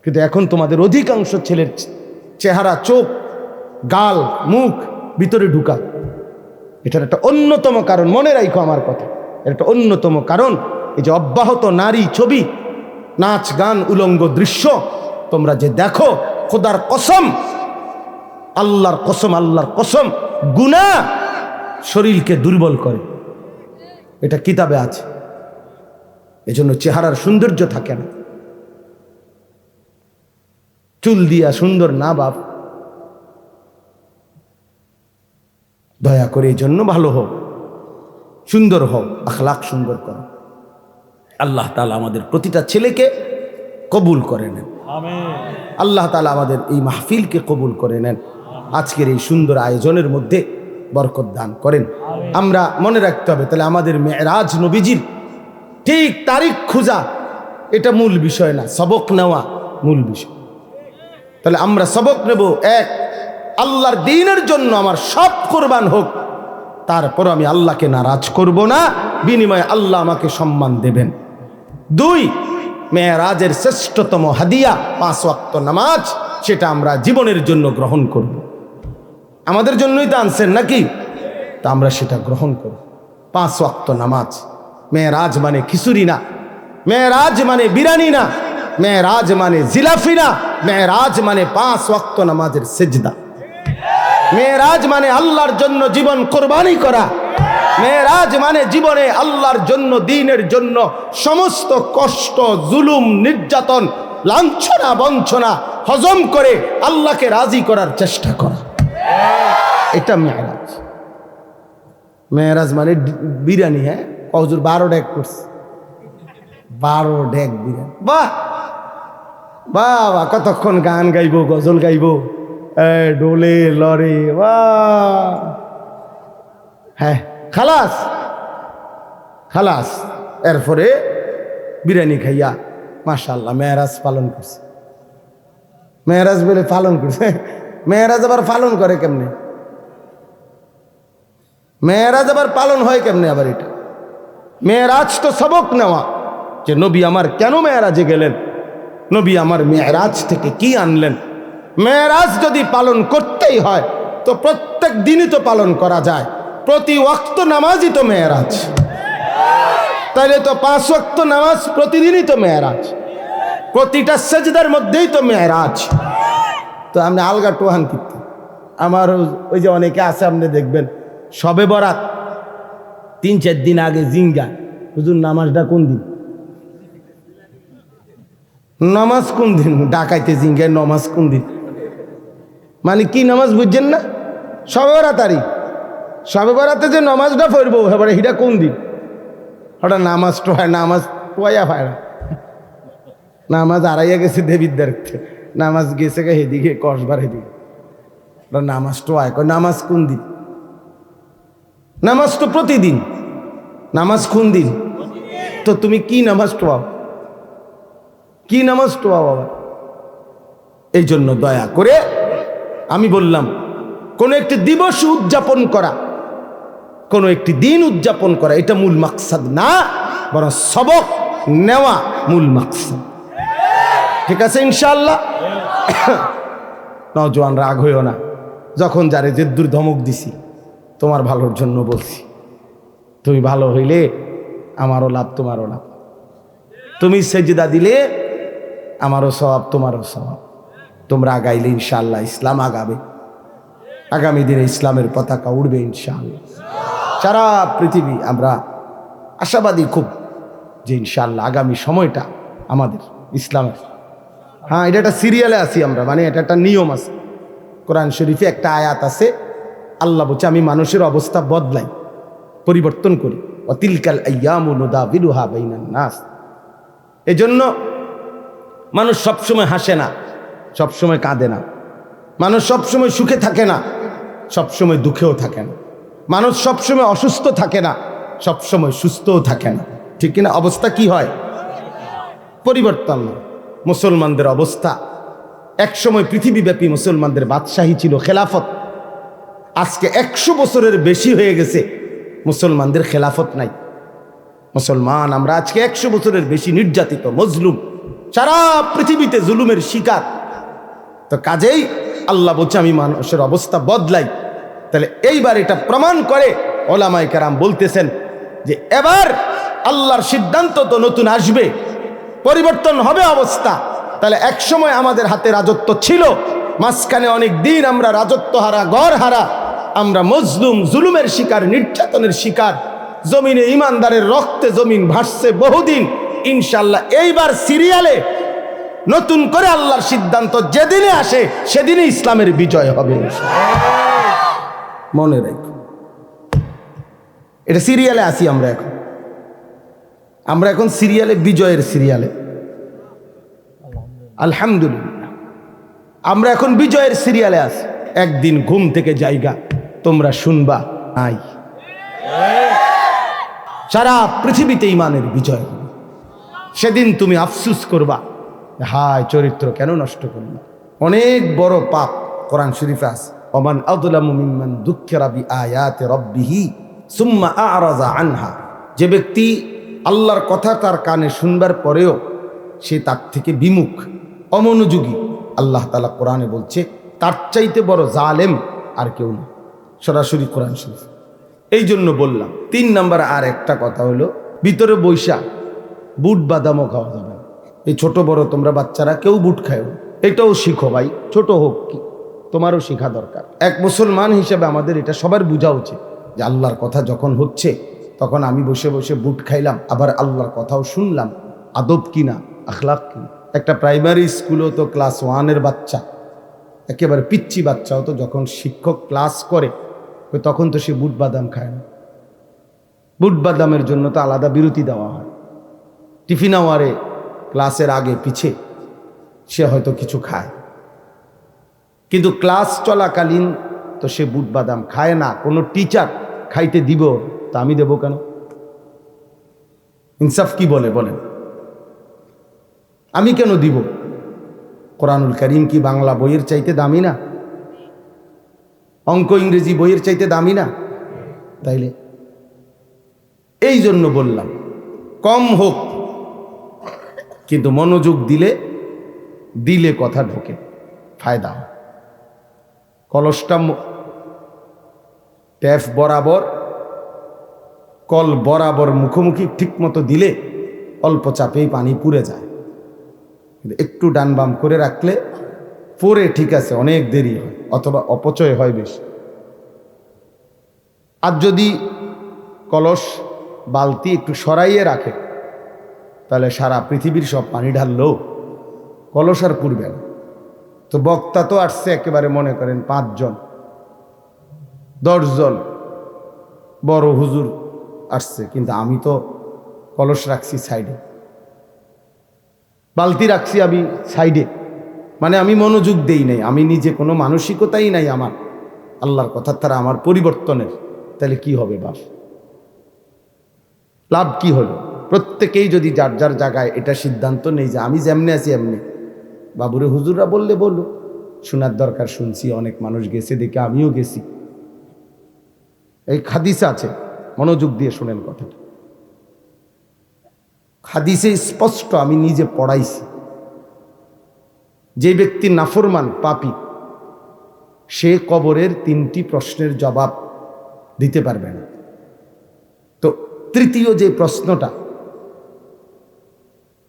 কিন্তু এখন তোমাদের অধিকাংশ ছেলের চেহারা, চোখ, গাল, মুখ ভিতরে ঢুকা। এটার একটা অন্যতম কারণ, মনে রাখো আমার কথা, এর একটা অন্যতম কারণ এই যে অব্যাহত নারী ছবি, নাচ গান, উলঙ্গ দৃশ্য তোমরা যে দেখো, খোদার কসম আল্লাহর কসম গুনাহ শরীরকে দুর্বল করে, এটা কিতাবে আছে। এজন্য চেহারার সৌন্দর্য থাকে না। চুল দিয়া সুন্দর না বাপ, দয়া করে এই জন্য ভালো হোক, সুন্দর হোক, আখলাক সুন্দর করো। আল্লাহ তাআলা আমাদের প্রতিটা ছেলেকে কবুল করে নেন, আল্লাহ তাআলা আমাদের এই মাহফিলকে কবুল করে নেন, আজকের এই সুন্দর আয়োজনের মধ্যে বরকত দান করেন। আমরা মনে রাখতে হবে তাহলে আমাদের মেরাজ নবীজির ঠিক তারিখ খোঁজা এটা মূল বিষয় না, সবক নেওয়া মূল বিষয়। তাহলে আমরা সবক নেব, এক, আল্লাহর দ্বীনের জন্য আমার সব কোরবান হোক, তারপর আমি আল্লাহকে নারাজ করব না, বিনিময়ে আল্লাহ আমাকে সম্মান দেবেন। দুই, মেরাজের শ্রেষ্ঠতম হাদিয়া 5 ওয়াক্ত নামাজ, সেটা আমরা জীবনের জন্য গ্রহণ করব। আমাদের জন্যই তো আনছেন নাকি, তা আমরা সেটা গ্রহণ করব। 5 ওয়াক্ত নামাজ। মেরাজ মানে খিচুড়ি না, মেরাজ মানে বিরিয়ানি না, মেরাজ মানে জিলাফি না, মেরাজ মানে 5 ওয়াক্ত নামাজের সিজদা। মেরাজ মানে আল্লাহর জন্য জীবন কোরবানি করা। মেরাজ মানে জীবনে আল্লাহর জন্য, দ্বীনের জন্য সমস্ত কষ্ট, জুলুম, নির্যাতন, লাঞ্ছনা, বঞ্চনা হজম করে আল্লাহকে রাজি করার চেষ্টা করা, এটা মেরাজ। মেরাজ মানে বিরিয়ানি। হ্যাঁ, হুজুর 12 ডেক করছে, 12 ডেক বিরিয়ানি। বাহ বাবা, কতক্ষণ গান গাইবো, গজল গাইবো, ডোলে লরে, বাহ। হ্যাঁ, খালাস খালাস। এরপরে বিরিয়ানি খাইয়া মাশাআল্লাহ মেরাজ পালন করছে। মেরাজ বলে পালন করছে, মেরাজ আবার পালন করে কেমনে? মেরাজ আবার পালন হয় কেমনে? আবার এটা মেরাজ তো সবক নেওয়া, যে নবী আমার কেন মেরাজে গেলেন, নবী আমার মেরাজ থেকে কি আনলেন। মেরাজ যদি পালন করতেই হয় তো প্রত্যেক দিনই তো পালন করা যায়, প্রতি ওয়াক্ত নামাজই তো মেরাজ। তাইলে তো 5 ওয়াক্ত নামাজ প্রতিদিনই তো মেরাজ, প্রতিটা সেজদার মধ্যেই তো মেরাজ। তো আপনি আলগা টোহান কিন্তু আমার ওই যে অনেকে আছে, আপনি দেখবেন সবে বরাত 3-4 দিন আগে জিঙ্গা, হুজুর নামাজটা কোন দিন, নামাজ কোন দিন, ডাকাইতে জিঙ্গায় নামাজ কোন দিন, মানে কি নামাজ বুঝছেন না? সবে বরাতারই, সবে বরাতে যে নামাজটা পড়বো এবারে হিটা কোন দিন, ওটা নামাজ টোহায়, নামাজ টোয়া পায় না, নামাজ আড়াইয়া গেছে দেবীর দেখতে, নামাজ গেছে গে হেদিকে কসবার হেদিকে, ওটা নামাজ টোয়ায়। নামাজ কোন দিন? নামাজ তো প্রতিদিন, নামাজ কোন দিন? তো তুমি কি নামাজ টোয়াও, কি নামাজ টোয়াও বাবা? এই জন্য দয়া করে আমি বললাম, কোন একটি দিবস উদযাপন করা, কোন একটি দিন উদযাপন করা, এটা মূল মাকসাদ না, বরং সবক নেওয়া মূল মাকসাদ। ঠিক আছে ইনশাআল্লাহ? নওজোয়ান রাগ হইও না, যখন যারে জেদ্দুর ধমক দিছি তোমার ভালোর জন্য বলছি, তুমি ভালো হইলে আমারও লাভ, তোমারও লাভ। তুমি সেজদা দিলে আমারও সওয়াব, তোমারও সওয়াব। তোমরা আগাইলে ইনশাআল্লাহ ইসলাম আগাবে, আগামী দিনে ইসলামের পতাকা উড়বে ইনশাআল্লাহ। সারা পৃথিবী আমরা আশাবাদী খুব, যে ইনশাআল্লাহ আগামী সময়টা আমাদের ইসলামের। হ্যাঁ, এটা একটা সিরিয়ালে আছি আমরা, মানে এটা একটা নিয়ম আছে। কোরআন শরীফে একটা আয়াত আছে, আল্লাহ বলছে আমি মানুষের অবস্থা বদলাই, পরিবর্তন করি। অতিলকাল আইয়ামু নুদাবিলুহা বাইনান নাস। এজন্য মানুষ সবসময় হাসে না, সবসময় কাঁদে না, মানুষ সবসময় সুখে থাকে না, সবসময় দুঃখেও থাকে না, মানুষ সবসময় অসুস্থ থাকে না, সবসময় সুস্থও থাকে না। ঠিক কিনা? অবস্থা কি হয়? পরিবর্তন। মুসলমানদের অবস্থা একসময় পৃথিবীব্যাপী মুসলমানদের বাদশাহী ছিল, খেলাফত। আজকে 100 বছরের বেশি হয়ে গেছে মুসলমানদের খেলাফত নাই। মুসলমান আমরা আজকে 100 বছরের বেশি নির্যাতিত, মজলুম, সারা পৃথিবীতে জুলুমের শিকার। তো কাজেই আল্লাহ বলছে আমি মানুষের অবস্থা বদলাই। তাহলে এইবার এটা প্রমাণ করে ওলামায়ে কেরাম বলতেছেন যে এবার আল্লাহর সিদ্ধান্ত তো নতুন আসবে, পরিবর্তন হবে অবস্থা। তাহলে একসময় আমাদের হাতে রাজত্ব ছিল, মাঝখানে অনেক দিন আমরা রাজত্ব হারা, গড় হারা, আমরা মজলুম, জুলুমের শিকার, নির্যাতনের শিকার। জমিনে ইমানদারের রক্তে জমিন ভাসছে বহুদিন। ইনশাল্লাহ এইবার সিরিয়ালে নতুন করে আল্লাহর সিদ্ধান্ত যেদিনে আসে সেদিনে ইসলামের বিজয় হবে। মনে রেখো, এটা সিরিয়ালে আসি আমরা এখন সিরিয়ালে, বিজয়ের সিরিয়ালে। আলহামদুলিল্লাহ আমরা এখন বিজয়ের সিরিয়ালে আছি। একদিন ঘুম থেকে জায়গা তোমরা শুনবা নাই, সারা পৃথিবীতে ইমানের বিজয় হবে। সেদিন তুমি আফসুস করবা, হায় চরিত্র কেন নষ্ট করলাম। অনেক বড় পাপ কোরআন শরীফে আছে, ওমান আযলামু মিম্মান যুক্কিরা বিআয়াতি রাব্বিহি সুম্মা আ'রাযা আনহা। যে ব্যক্তি আল্লাহর কথা তার কানে শুনবার পরেও সে তার থেকে বিমুখ, অমনোযোগী, আল্লাহ তাআলা কোরআনে বলছে তার চাইতে বড় জালেম আর কেউ না। সরাসরি কোরআন শরীফ। এই জন্য বললাম 3 নম্বর আর একটা কথা হলো, ভিতরে বৈশা বুট বাদামও খাওয়া যাবে না। এই ছোট বড় তোমরা বাচ্চারা কেউ বুট খায়, এটাও শিখো ভাই, ছোট হোক কি তোমারও শেখা দরকার। এক মুসলমান হিসেবে আমাদের এটা সবার বোঝা উচিত যে আল্লাহর কথা যখন হচ্ছে তখন আমি বসে বসে বুট খাইলাম, আবার আল্লাহর কথাও শুনলাম, আদব কিনা, আখলাক কিনা। একটা প্রাইমারি স্কুলও তো ক্লাস 1-এর বাচ্চা, একেবারে পিচ্চি বাচ্চাও তো যখন শিক্ষক ক্লাস করে তখন তো সে বুট বাদাম খায় না। বুট বাদামের জন্য তো আলাদা বিরতি দেওয়া হয়। টিফিন আওয়ারে ক্লাসের আগে পিছে সে হয়তো কিছু খায়, কিন্তু ক্লাস চলাকালীন তো সে বুট বাদাম খায় না। কোনো টিচার খাইতে দিব, তা আমি দেবো কেন? ইনসাফ কি বলেন? আমি কেন দিব? কোরআনুল কারীম কি বাংলা বইয়ের চাইতে দামি না? অঙ্ক ইংরেজি বইয়ের চাইতে দামি না? তাইলে এই জন্য বললাম কম হোক, কিন্তু মনোযোগ দিলে কথা ঢোকে, ফায়দা হয়। কলসটা ট্যাপ বরাবর, কল বরাবর মুখোমুখি ঠিক মতো দিলে অল্প চাপেই পানি পুড়ে যায়। কিন্তু একটু ডান বাম করে রাখলে পরে ঠিক আছে, অনেক দেরি হয় অথবা অপচয় হয় বেশি। আর যদি কলস বালতি একটু সরাইয়ে রাখে তাহলে সারা পৃথিবীর সব পানি ঢাললেও কলস আর পুড়বে না। তো বক্তা তো আসছে একেবারে মনে করেন 5 জন 10 জন বড় হুজুর আসছে, কিন্তু আমি তো কলস রাখছি সাইডে, বালতি রাখছি আমি সাইডে, মানে আমি মনোযোগ দেই নাই, আমি নিজে কোনো মানসিকতাই নাই আমার আল্লাহর কথা তারা আমার পরিবর্তনের। তাহলে কি হবে বাপ? লাভ কি হলো? প্রত্যেকেই যদি যার যার জায়গায় এটা সিদ্ধান্ত নেই যে আমি যেমনি আছি এমনি, বাবুরে হুজুররা বললে বলো, শোনার দরকার শুনছি, অনেক মানুষ গেছে দেখে আমিও গেছি। এই হাদিসে আছে, মনোযোগ দিয়ে শোনেন কথাটা। হাদিসে স্পষ্ট, আমি নিজে পড়াইছি, যে ব্যক্তি নাফরমান পাপী সে কবরের 3টি প্রশ্নের জবাব দিতে পারবে না। তো তৃতীয় যে প্রশ্নটা,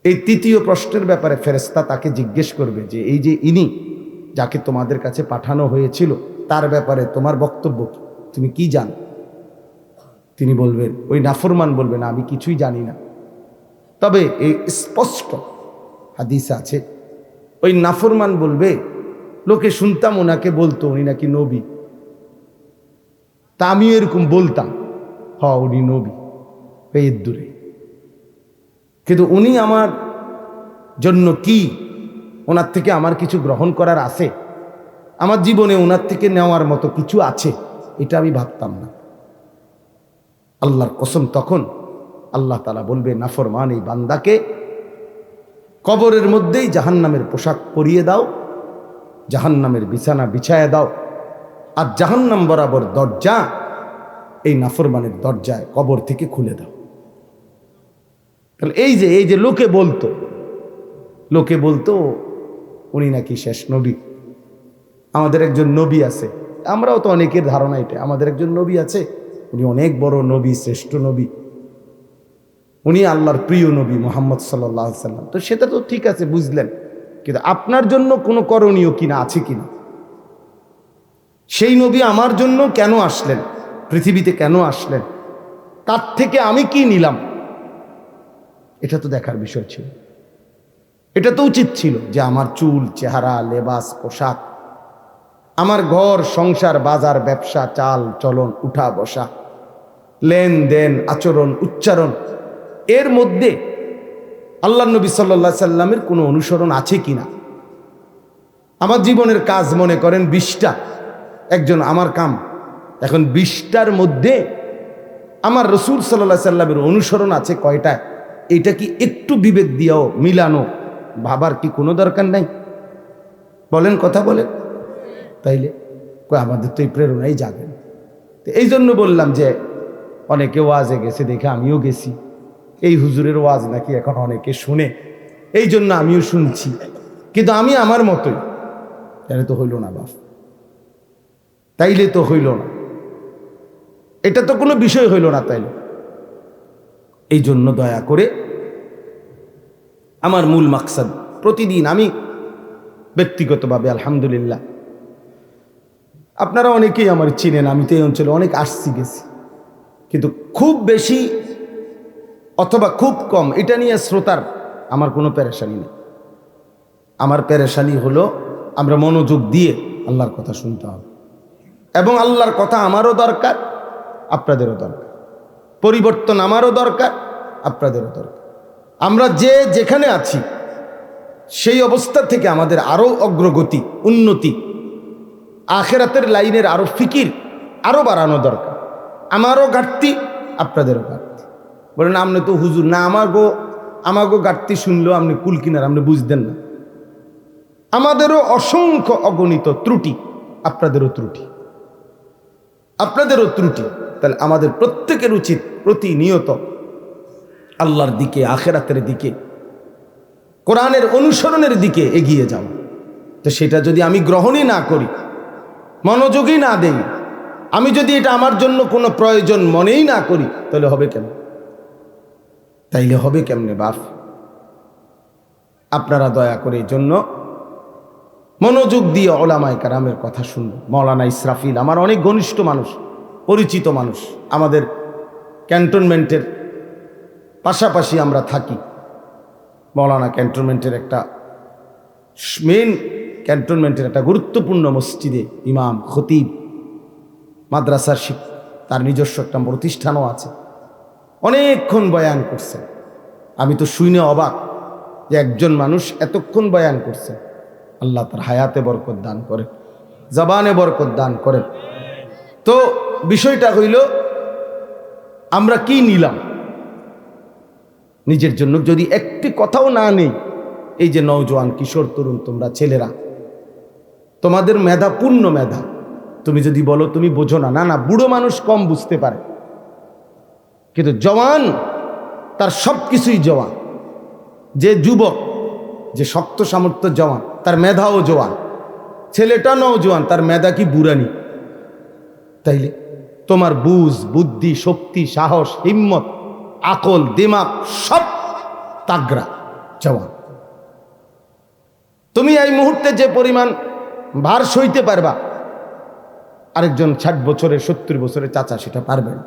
এই তৃতীয় প্রশ্নের ব্যাপারে ফেরেশতা তাকে জিজ্ঞেস করবে যে এই যে ইনি যাকে তোমাদের কাছে পাঠানো হয়েছিল তার ব্যাপারে তোমার বক্তব্য কি, তুমি কি জানো? তিনি বলবেন, ওই নাফরমান বলবেন আমি কিছুই জানি না। তবে এই স্পষ্ট হাদিসে আছে, ওই নাফরমান বলবে লোকে শুনতাম ওনাকে বলতো উনি নাকি নবী, তা আমিও এরকম বলতাম, উনি নবী পেয়ের দূরে, কিন্তু উনি আমার জন্য কি, ওনার থেকে আমার কিছু গ্রহণ করার আছে, আমার জীবনে ওনার থেকে নেওয়ার মতো কিছু আছে, এটা আমি ভাবতাম না। আল্লাহর কসম, তখন আল্লাহ তাআলা বলবে নাফরমান এই বান্দাকে কবরের মধ্যেই জাহান্নামের পোশাক পরিয়ে দাও, জাহান্নামের বিছানা বিছায়া দাও, আর জাহান্নাম বরাবর দরজা এই নাফরমানের দরজায় কবর থেকে খুলে দাও। তাহলে এই যে লোকে বলতো উনি নাকি শেষ নবী, আমাদের একজন নবী আছে, আমরাও তো অনেকের ধারণা এটা, আমাদের একজন নবী আছে, উনি অনেক বড় নবী, শ্রেষ্ঠ নবী, উনি আল্লাহর প্রিয় নবী মুহাম্মদ সাল্লাল্লাহু আলাইহি ওয়াসাল্লাম। তো সেটা তো ঠিক আছে, বুঝলেন, কিন্তু আপনার জন্য কোনো করণীয় কিনা আছে কিনা, সেই নবী আমার জন্য কেন আসলেন, পৃথিবীতে কেন আসলেন, তার থেকে আমি কি নিলাম, এটা তো দেখার বিষয় ছিল। এটা তো উচিত ছিল যে আমার চুল, চেহারা, লেবাস, পোশাক, আমার ঘর সংসার, বাজার, ব্যবসা, চাল চলন, উঠা বসা, লেনদেন, আচরণ, উচ্চারণ, এর মধ্যে আল্লাহ নবী সাল্লাল্লাহু আলাইহি সাল্লামের কোনো অনুসরণ আছে কিনা। আমার জীবনের কাজ মনে করেন 20টা, একজন আমার কাম, এখন 20টার মধ্যে আমার রসুল সাল্লাল্লাহু আলাইহি সাল্লামের অনুসরণ আছে কয়টা, এটা কি একটু বিবেক দিয়েও মিলানো ভাবার কি কোনো দরকার নাই? বলেন, কথা বলেন। তাইলে আমাদের তো এই প্রেরণাই জাগে না। তো এই জন্য বললাম যে অনেকে ওয়াজে গেছে দেখে আমিও গেছি, এই হুজুরের ওয়াজ নাকি এখন অনেকে শুনে, এই জন্য আমিও শুনছি, কিন্তু আমি আমার মতোই। তাহলে তো হইল না বাপ, তাইলে তো হইল না, এটা তো কোনো বিষয় হইল না। তাইলে এই জন্য দয়া করে আমার মূল মাকসাদ, প্রতিদিন আমি ব্যক্তিগতভাবে আলহামদুলিল্লাহ, আপনারা অনেকেই আমার চিনেন, আমি তো এই অঞ্চলে অনেক আসছি গেছি, কিন্তু খুব বেশি অথবা খুব কম এটা নিয়ে শ্রোতার আমার কোনো পেরেশানি নেই। আমার পেরেশানি হলো আমরা মনোযোগ দিয়ে আল্লাহর কথা শুনতে হবে, এবং আল্লাহর কথা আমারও দরকার, আপনাদেরও দরকার, পরিবর্তন আমারও দরকার, আপনাদেরও দরকার। আমরা যে যেখানে আছি সেই অবস্থা থেকে আমাদের আরও অগ্রগতি, উন্নতি, আখেরাতের লাইনের আরও ফিকির আরও বাড়ানো দরকার। আমারও ঘাটতি, আপনাদেরও ঘাটতি। বলেন আপনি তো হুজুর না, আমাগো ঘাটতি শুনলেও আপনি কুল কিনার, আপনি বুঝতেন না। আমাদেরও অসংখ্য অগণিত ত্রুটি, আপনাদেরও ত্রুটি, আপনাদেরও ত্রুটি। তাহলে আমাদের প্রত্যেকের উচিত প্রতিনিয়ত আল্লাহর দিকে, আখেরাতের দিকে, কোরআনের অনুসরণের দিকে এগিয়ে যাওয়া। তো সেটা যদি আমি গ্রহণই না করি, মনোযোগই না দেই, আমি যদি এটা আমার জন্য কোনো প্রয়োজন মনেই না করি, তাহলে হবে কেন? তাইলে হবে কেমনে বাপ? আপনারা দয়া করে এই জন্য মনোযোগ দিয়ে ওলামায়ে কেরামের কথা শুনব। মাওলানা ইসরাফিল আমার অনেক ঘনিষ্ঠ মানুষ, পরিচিত মানুষ, আমাদের ক্যান্টনমেন্টের পাশাপাশি আমরা থাকি। মাওলানা ক্যান্টনমেন্টের একটা মেন, ক্যান্টনমেন্টের একটা গুরুত্বপূর্ণ মসজিদে ইমাম, খতিব, মাদ্রাসার শিক্ষক, তার নিজস্ব একটা প্রতিষ্ঠানও আছে। অনেকক্ষণ বয়ান করছে, আমি তো শুনে অবাক যে একজন মানুষ এতক্ষণ বয়ান করছে। আল্লাহ তার হায়াতে বরকত দান করেন, জবানে বরকত দান করেন। তো বিষয়টা হইল আমরা কি নিলাম নিজের জন্য, যদি একটি কথাও না নেই। এই যে নওজোয়ান, কিশোর, তরুণ, তোমরা ছেলেরা, তোমাদের মেধা, পূর্ণ মেধা। তুমি যদি বলো তুমি বোঝো না, না না, বুড়ো মানুষ কম বুঝতে পারে, কিন্তু জওয়ান তার সব কিছুই জওয়ান। যে যুবক, যে শক্ত সামর্থ্য জওয়ান, তার মেধাও জওয়ান। ছেলেটা নওজোয়ান, তার মেধা কি বুড়ানি? তাইলে তোমার বুঝ, বুদ্ধি, শক্তি, সাহস, হিম্মত, আকল, দিমাগ সব তাগড়া, জওয়ান। তুমি এই মুহূর্তে যে পরিমাণ ভার সইতে পারবা, আরেকজন 60 বছরের, 70 বছরের চাচা সেটা পারবে না।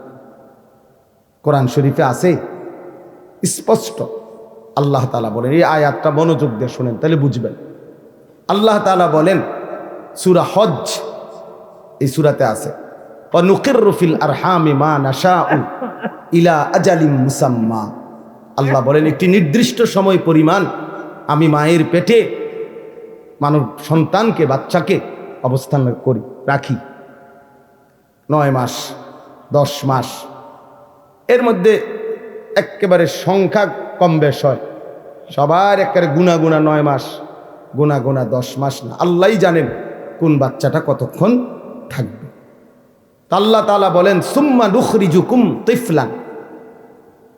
কোরআন শরীফে আছে স্পষ্ট, আল্লাহ তাআলা বলেন, এই আয়াতটা মনোযোগ দিয়ে শোনেন তাহলে বুঝবেন। আল্লাহ তাআলা বলেন সূরা হজ, এই সূরাতে আছে, ওয়ানুকিররু ফিল আরহামি মা নাশাউ ইলা আজালিম মুসাম্মা। আল্লাহ বলেন একটি নির্দিষ্ট সময় পরিমাণ আমি মায়ের পেটে মানব সন্তানকে, বাচ্চাকে অবস্থান করি, রাখি। 9 মাস, 10 মাস, এর মধ্যে একেবারে সংখ্যা কম বেশ হয়, সবার একেবারে গুনা গুনা 9 মাস, গুনা গুনা 10 মাস না। আল্লাহই জানেন কোন বাচ্চাটা কতক্ষণ থাকবে। আল্লাহ তাআলা বলেন সুম্মা নুখরিজুকুম তিফলান,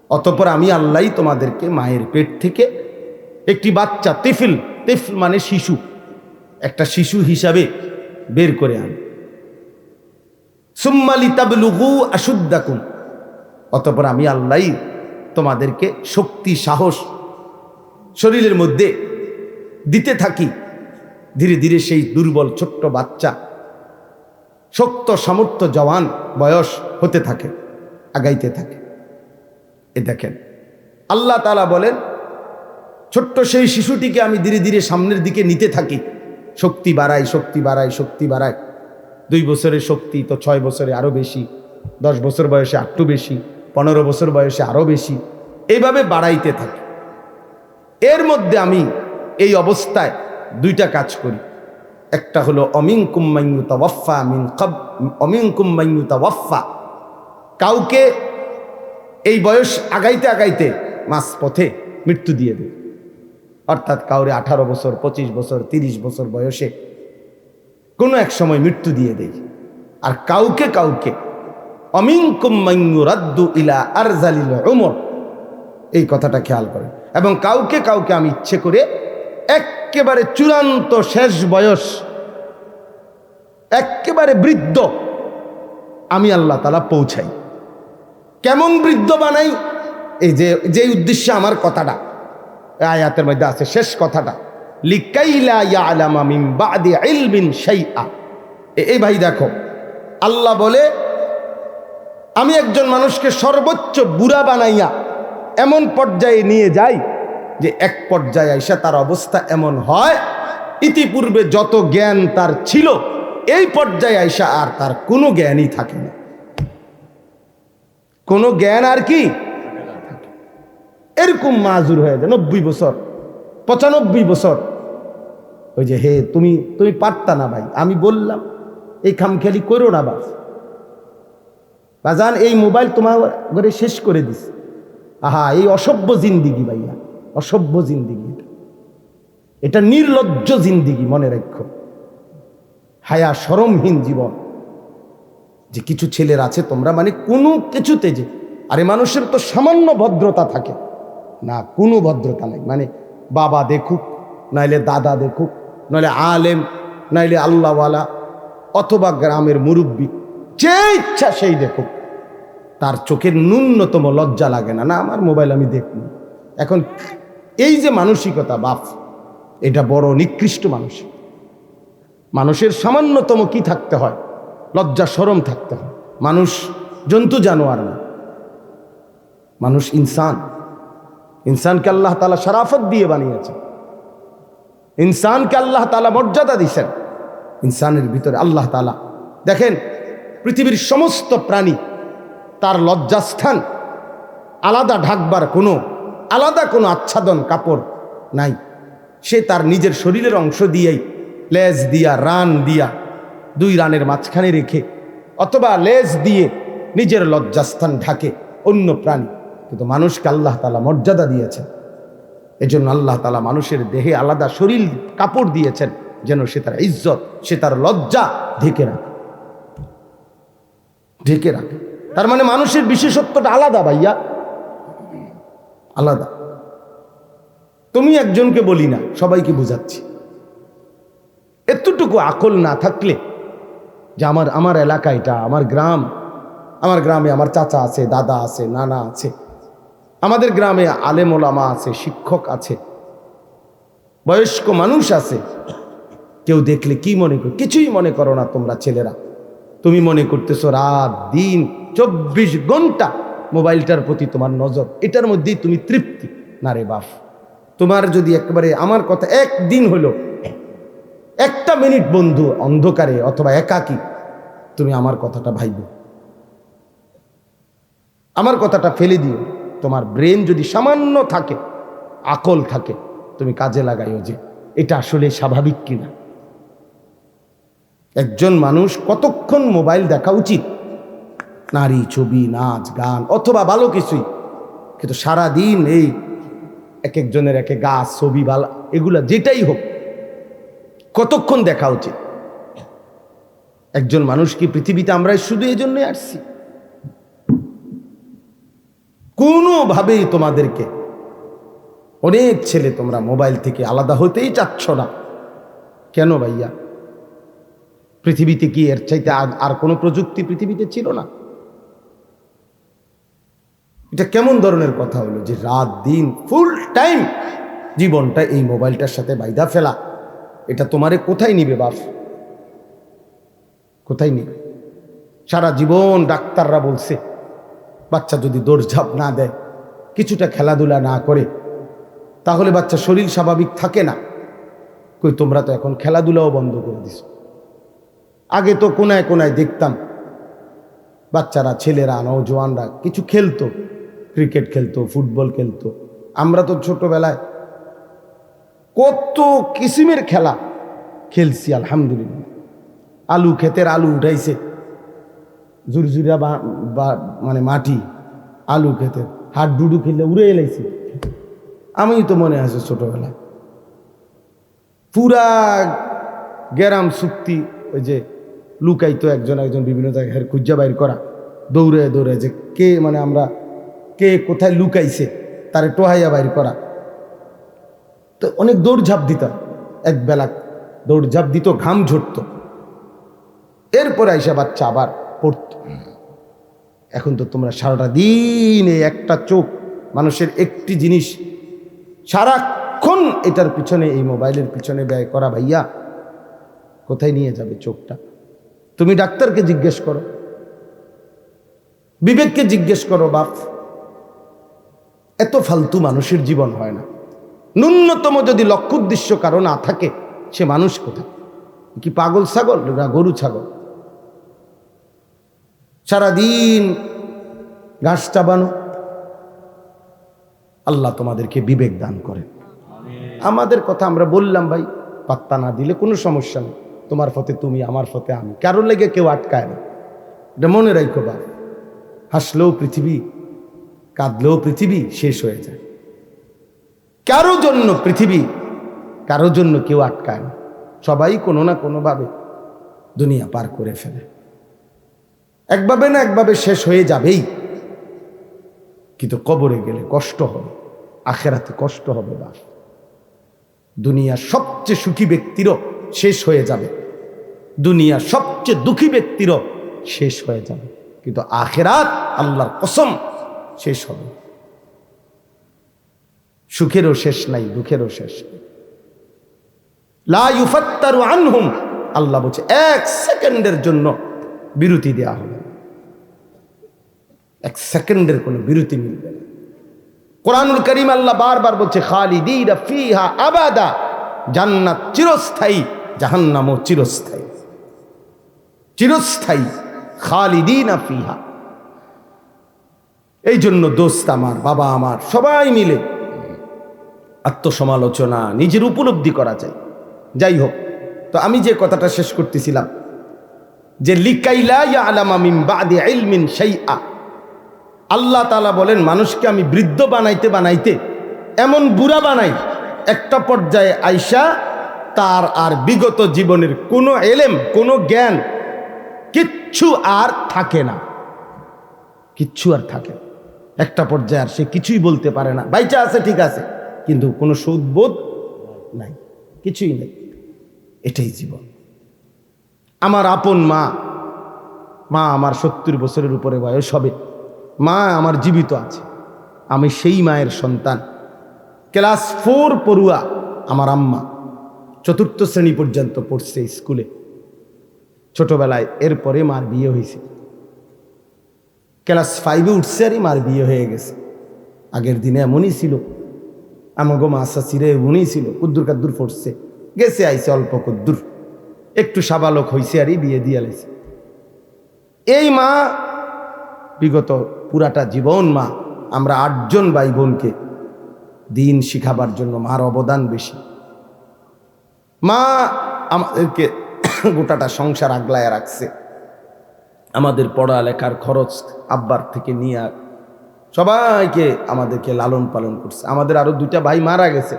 অতঃপর আমি আল্লাহই তোমাদেরকে মায়ের পেট থেকে একটি বাচ্চা, তিফল, তিফল মানে শিশু, একটা শিশু হিসাবে বের করে আনি। সুম্মা লিতাবলুগু আশুদ্দাকুম, অতঃপর আমি আল্লাহই তোমাদেরকে শক্তি, সাহস শরীরের মধ্যে দিতে থাকি। ধীরে ধীরে সেই দুর্বল ছোট্ট বাচ্চা শক্ত সামর্থ্য জওয়ান বয়স হতে থাকে, আগাইতে থাকে। এ দেখেন আল্লাহ তাআলা বলেন, ছোট্ট সেই শিশুটিকে আমি ধীরে ধীরে সামনের দিকে নিতে থাকি, শক্তি বাড়াই, শক্তি বাড়াই, শক্তি বাড়াই। 2 বছরের শক্তি তো 6 বছরে আরও বেশি, 10 বছর বয়সে আরও বেশি, 15 বছর বয়সে আরও বেশি, এইভাবে বাড়াইতে থাকি। এর মধ্যে আমি এই অবস্থায় 2টা কাজ করি। একটা হলো অমিনকুম মান ইউতাওয়াফা মিন ক্বাবল, অমিনকুম মান ইউতাওয়াফা, কাউকে এই বয়স আগাইতে আগাইতে মাঝপথে মৃত্যু দিয়ে দেয়। অর্থাৎ কাউরে 18 বছর, 25 বছর, 30 বছর বয়সে কোনো এক সময় মৃত্যু দিয়ে দেয়। আর কাউকে কাউকে অমিনকুম মান ইউরাদ্দু ইলা আরজালিল উমর, এই কথাটা খেয়াল করেন। এবং কাউকে কাউকে আমি ইচ্ছে করে একেবারে চূড়ান্ত শেষ বয়স, একেবারে বৃদ্ধ আমি আল্লাহ তাআলা পৌঁছাই। কেমন বৃদ্ধ বানাই? এই যে উদ্দেশ্যে আমার কথাটা আয়াতের মধ্যে আছে, শেষ কথাটা, লিকাইলা ইয়ালামা মিন বাদি ইলমিন শাইআ। এই ভাই দেখো, আল্লাহ বলে আমি একজন মানুষকে সর্বোচ্চ বুড়া বানাইয়া এমন পর্যায়ে নিয়ে যাই যে এক পর্যায়ে আইসা তার অবস্থা এমন হয়, ইতিপূর্বে যত জ্ঞান তার ছিল এই পর্যায়ে আইসা আর তার কোনো জ্ঞানই থাকে না, কোনো জ্ঞান আর কি এরকম মাজুর হয়ে যায়। 90 বছর, 95 বছর। ওই যে হে তুমি পারতা না ভাই, আমি বললাম এই খামখেয়ালি করো না বাজান, এই মোবাইল তোমার ঘরে শেষ করে দিস। আহা, এই অসভ্য জিন্দিগি ভাইয়া, অসভ্য জিন্দিগি, এটা নির্লজ্জ জিন্দিগি। মনে রাখো, হায়া শরমহীন জীবন। যে কিছু ছেলের আছে তোমরা মানে কোনো কিছুতে যে, আরে মানুষের তো সামান্য ভদ্রতা থাকে না, কোনো ভদ্রতা নাই। মানে বাবা দেখুক, নাইলে দাদা দেখুক, নাইলে আলেম, নাইলে আল্লাহওয়ালা, অথবা গ্রামের মুরব্বী, যে ইচ্ছা সেই দেখুক, তার চোখের ন্যূনতম লজ্জা লাগে না, না আমার মোবাইল আমি দেখব। এখন এই যে মানসিকতা বাপ, এটা বড় নিকৃষ্ট মানসিক। মানুষের সামান্যতম কি থাকতে হয়? লজ্জা শরম থাকতে হয়। মানুষ জন্তু জানোয়ার না, মানুষ ইনসান। ইনসানকে আল্লাহ তাআলা শরাফত দিয়ে বানিয়েছেন, ইনসানকে আল্লাহ তাআলা মর্যাদা দিয়েছেন। ইনসানের ভিতরে আল্লাহ তাআলা দেখেন, পৃথিবীর সমস্ত প্রাণী তার লজ্জাস্থান আলাদা ঢাকবার আলাদা কোনো আচ্ছাদন কাপড় নাই। সে তার নিজের শরীরের অংশ দিয়েই, লেজ দিয়া, রান দিয়া, 2 রানের মাঝখানে রেখে, অথবা লেজ দিয়ে নিজের লজ্জাস্থান ঢাকে অন্য প্রাণী। কিন্তু মানুষকে আল্লাহ তাআলা মর্যাদা দিয়েছেন। এজন্য আল্লাহ তাআলা মানুষের দেহে আলাদা শরীর কাপড় দিয়েছেন, যেন সে তার ইজ্জত, সে তার লজ্জা ঢেকে রাখে। তার মানে মানুষের বিশেষত্বটা আলাদা ভাইয়া, আলাদা। তুমি একজনকে বলি না, সবাইকে বুঝাচ্ছি। এতটুকু আকল না থাকলে যে আমার এলাকা এটা, আমার গ্রামে আমার চাচা আছে, দাদা আছে, নানা আছে, আমাদের গ্রামে আলেম ওলামা আছে, শিক্ষক আছে, বয়স্ক মানুষ আছে। কেউ দেখলে কি মনে করো? কিছুই মনে করো না তোমরা ছেলেরা। তুমি মনে করতেছো রাত দিন 24 ঘন্টা মোবাইলটার প্রতি তোমার নজর, এটার মধ্যেই তুমি তৃপ্তি। না রে বাপ, তোমার যদি একেবারে আমার কথা একদিন হলো, 1 মিনিট বন্ধু অন্ধকারে অথবা একাকী, তুমি আমার কথাটা ভাইবো, আমার কথাটা ফেলে দিও। তোমার ব্রেন যদি সামান্য থাকে, আকল থাকে, তুমি কাজে লাগাইও যে এটা আসলে স্বাভাবিক কিনা। একজন মানুষ কতক্ষণ মোবাইল দেখা উচিত? নারী, ছবি, নাচ, গান অথবা ভালো কিছুই, কিন্তু সারাদিন এই এক একজনের এক গাছ, ছবি, বালা, এগুলা যেটাই হোক, কতক্ষণ দেখা উচিত? একজন মানুষ কি পৃথিবীতে আমরা শুধু এই জন্যই আসছি? কোনোভাবেই তোমাদেরকে, অনেক ছেলে তোমরা মোবাইল থেকে আলাদা হতেই চাচ্ছ না কেন ভাইয়া? পৃথিবীতে কি এর চাইতে আর কোনো প্রযুক্তি পৃথিবীতে ছিল না? এটা কেমন ধরনের কথা হলো যে রাত দিন ফুল টাইম জীবনটা এই মোবাইলটার সাথে বাইধা ফেলা? এটা তোমারে কোথায় নিবে বাপ, কোথায় নিবে? সারা জীবন ডাক্তাররা বলছে বাচ্চা যদি দৌড়ঝাঁপ না দেয়, কিছুটা খেলাধুলা না করে, তাহলে বাচ্চা শরীর স্বাভাবিক থাকে না। কই তোমরা তো এখন খেলাধুলাও বন্ধ করে দিছো। আগে তো কোনায় কোনায় দেখতাম বাচ্চারা, ছেলেরা, নওজোয়ানরা কিছু খেলতো, ক্রিকেট খেলতো, ফুটবল খেলতো। আমরা তো ছোটবেলায় কত কিসিমের খেলা খেলছি আলহামদুলিল্লাহ। আলু ক্ষেতের আলু উঠাইছে, জুরজুরা মানে মাটি, আলু ক্ষেতের হাত ডুডু খেলে উড়ে এলাইছে। আমি তো মনে আছে ছোটবেলায় পুরা গ্যারাম চুক্তি, ওই যে লুকাইতো একজন একজন বিভিন্ন জায়গায় খুঁজা বাইর করা, দৌড়ে দৌড়ে যে কে মানে আমরা কে কোথায় লুকাইছে তারে টোহাইয়া বাইর করা। তো অনেক দৌড়ঝাঁপ দিতাম, এক বেলা দৌড়ঝাঁপ দিত, ঘাম ঝরত, এরপরে আইসা বাচ্চা আবার পড়ত। এখন তো তোমরা সারাটা দিন এই একটা চোখ, মানুষের একটি জিনিস সারাক্ষণ এটার পিছনে, এই মোবাইলের পিছনে ব্যয় করা, ভাইয়া কোথায় নিয়ে যাবে চোখটা? তুমি ডাক্তারকে জিজ্ঞেস করো, বিবেককে জিজ্ঞেস করো। বাপ, এত ফালতু মানুষের জীবন হয় না। ন্যূনতম যদি লক্ষ্য উদ্দেশ্য কারো না থাকে, সে মানুষ কোথায়? কি পাগল ছাগল না গরু ছাগল? সারাদিন ঘাস চাবানো। আল্লাহ তোমাদেরকে বিবেক দান করেন। আমাদের কথা আমরা বললাম ভাই, পাত্তা না দিলে কোনো সমস্যা নেই। তোমার ফতে তুমি, আমার ফতে আমি, কারোর লেগে কেউ আটকায় না। এটা মনে রাখো বা, হাসলেও পৃথিবী, কাঁদলেও পৃথিবী শেষ হয়ে যায়। কারো জন্য পৃথিবী, কারো জন্য কেউ আটকায় না। সবাই কোনো না কোনোভাবে দুনিয়া পার করে ফেলে, একভাবে না একভাবে শেষ হয়ে যাবেই। কিন্তু কবরে গেলে কষ্ট হবে, আখেরাতে কষ্ট হবে। বা দুনিয়ার সবচেয়ে সুখী ব্যক্তিরও শেষ হয়ে যাবে, দুনিয়ার সবচেয়ে দুঃখী ব্যক্তিরও শেষ হয়ে যাবে, কিন্তু আখেরাত আল্লাহর কসম শেষ হবে। সুখেরও শেষ নাই, দুঃখেরও শেষ নাই। লা ইউফাত্তারু আনহুম, আল্লাহ বলছে এক সেকেন্ডের জন্য বিরতি দেওয়া হবে, এক সেকেন্ডের কোনো বিরতি মিলবে না। কোরআনুল কারীম আল্লাহ বারবার বলছে খালিদিনা ফিহা আবাদা, জান্নাত চিরস্থায়ী, জাহান্নামও চিরস্থায়ী। চিরস্থায়ী, খালিদিনা ফিহা। এই জন্য দোস্ত আমার, বাবা আমার, সবাই মিলে আত্মসমালোচনা, নিজের উপলব্ধি করা যায়। যাই হোক, তো আমি যে কথাটা শেষ করতেছিলাম যে লিকাইলা ইয়ালামা মিন বাদি ইলমিন শাইআ, আল্লাহ তাআলা বলেন মানুষকে আমি বৃদ্ধ বানাইতে বানাইতে এমন বুড়া বানাই, একটা পর্যায়ে আইসা তার আর বিগত জীবনের কোনো এলেম, কোনো জ্ঞান কিচ্ছু আর থাকে না, কিচ্ছু আর থাকে না। একটা পর্যায়ে আর সে কিছুই বলতে পারে না। বাইচা আছে ঠিক আছে, কিন্তু কোনো সুদবোধ নাই, কিছুই নেই। এটাই জীবন। আমার আপন মা, মা আমার 70 বছরের উপরে বয়স হবে, মা আমার জীবিত আছে, আমি সেই মায়ের সন্তান। ক্লাস 4 পড়ুয়া আমার আম্মা, 4র্থ শ্রেণী পর্যন্ত পড়ছে স্কুলে ছোটবেলায়। এরপরে মার বিয়ে হয়েছে, ক্লাস 5-এ উঠছে আর মার বিয়ে হয়ে গেছে। আগের দিনে এমনই ছিল, আমাগো মা চাচিরে এমনই ছিল, কুদ্দুর কাদ্দুর পড়ছে, গেছে আইছে অল্প কুদ্দুর, একটু সাবালক হয়েছে আর বিয়ে দিয়ে লাইছে। এই মা বিগত পুরাটা জীবন, মা আমরা 8 জন ভাই বোনকে দিন শিখাবার জন্য মার অবদান বেশি। মা আমাদেরকে গোটাটা সংসার আগলায় রাখছে, আমাদের পড়ালেখার খরচ আব্বার থেকে নিয়ে সবাইকে আমাদেরকে লালন পালন করছে। আমাদের আরো 2টা ভাই মারা গেছে,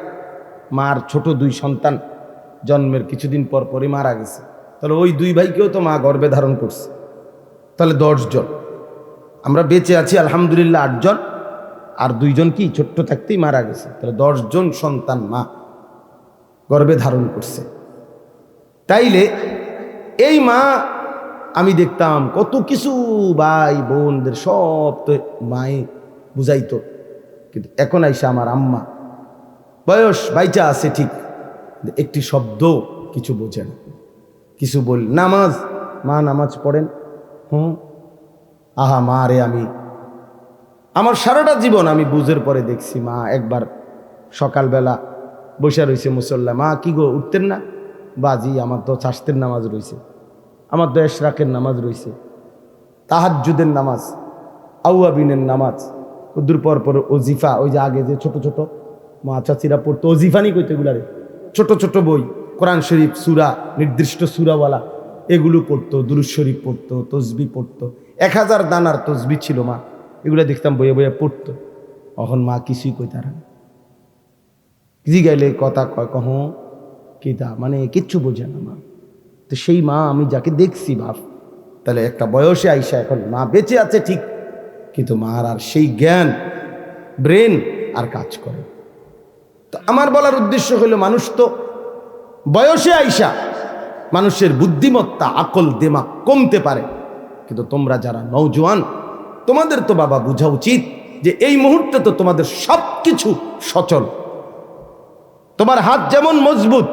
মার ছোট 2 সন্তান জন্মের কিছুদিন পর পরই মারা গেছে। তাহলে ওই 2 ভাইকেও তো মা গর্ভে ধারণ করছে, তাহলে 10 জন। আমরা বেঁচে আছি আলহামদুলিল্লাহ 8 জন, আর 2 জন কি ছোট্ট থাকতেই মারা গেছে। তাহলে 10 জন সন্তান মা গর্ভে ধারণ করছে। তাইলে এই মা, আমি দেখতাম কত কিছু ভাই বোনদের সব তো মায়ে বুঝাইতো, কিন্তু এখন আইসা আমার আম্মা বয়স বাইচা আছে ঠিক, একটি শব্দ কিছু বোঝে না। কিছু বল, নামাজ, মা নামাজ পড়েন, আহা মা রে, আমি আমার সারাটা জীবন আমি বুঝের পরে দেখছি মা একবার সকালবেলা বসে রয়েছে মুসল্লা, মা কি গো উঠতেন না? বাজি আমার তো চাষতের নামাজ রয়েছে, আমার তো এশরাকের নামাজ রয়েছে, তাহাজ্জুদের নামাজ, আউয়াবিনের নামাজ, উদ্দুর পর পর ওজিফা, ওই যে আগে যে ছোট ছোট মা চাচিরা পড়তো, ওজিফানি কইতে এগুলারে ছোট ছোট বই, কোরআন শরীফ সূরা, নির্দিষ্ট সূরাওয়ালা, এগুলো পড়তো, দুরূদ শরীফ পড়তো, তসবি পড়তো, 1000 দানার তসবি ছিল মা, এগুলো দেখতাম বইয়ে বইয়ে পড়তো। এখন মা কিছুই কইতার না, জি গাইলে কথা কয় কহ কিতা, মানে কিচ্ছু বোঝে না মা। তো সেই মা আমি যাকে দেখছি বাপ, তাহলে একটা বয়সে আইসা এখন মা বেঁচে আছে ঠিক, কিন্তু মার আর সেই জ্ঞান ব্রেন আর কাজ করে। তো আমার বলার উদ্দেশ্য হলো, মানুষ তো বয়সে আইসা মানুষের বুদ্ধিমত্তা, আকল, দিমাগ কমতে পারে, কিন্তু তোমরা যারা নওজোয়ান, তোমাদের তো বাবা বোঝা উচিত যে এই মুহূর্তে তো তোমাদের সব কিছু সচল। তোমার হাত যেমন মজবুত,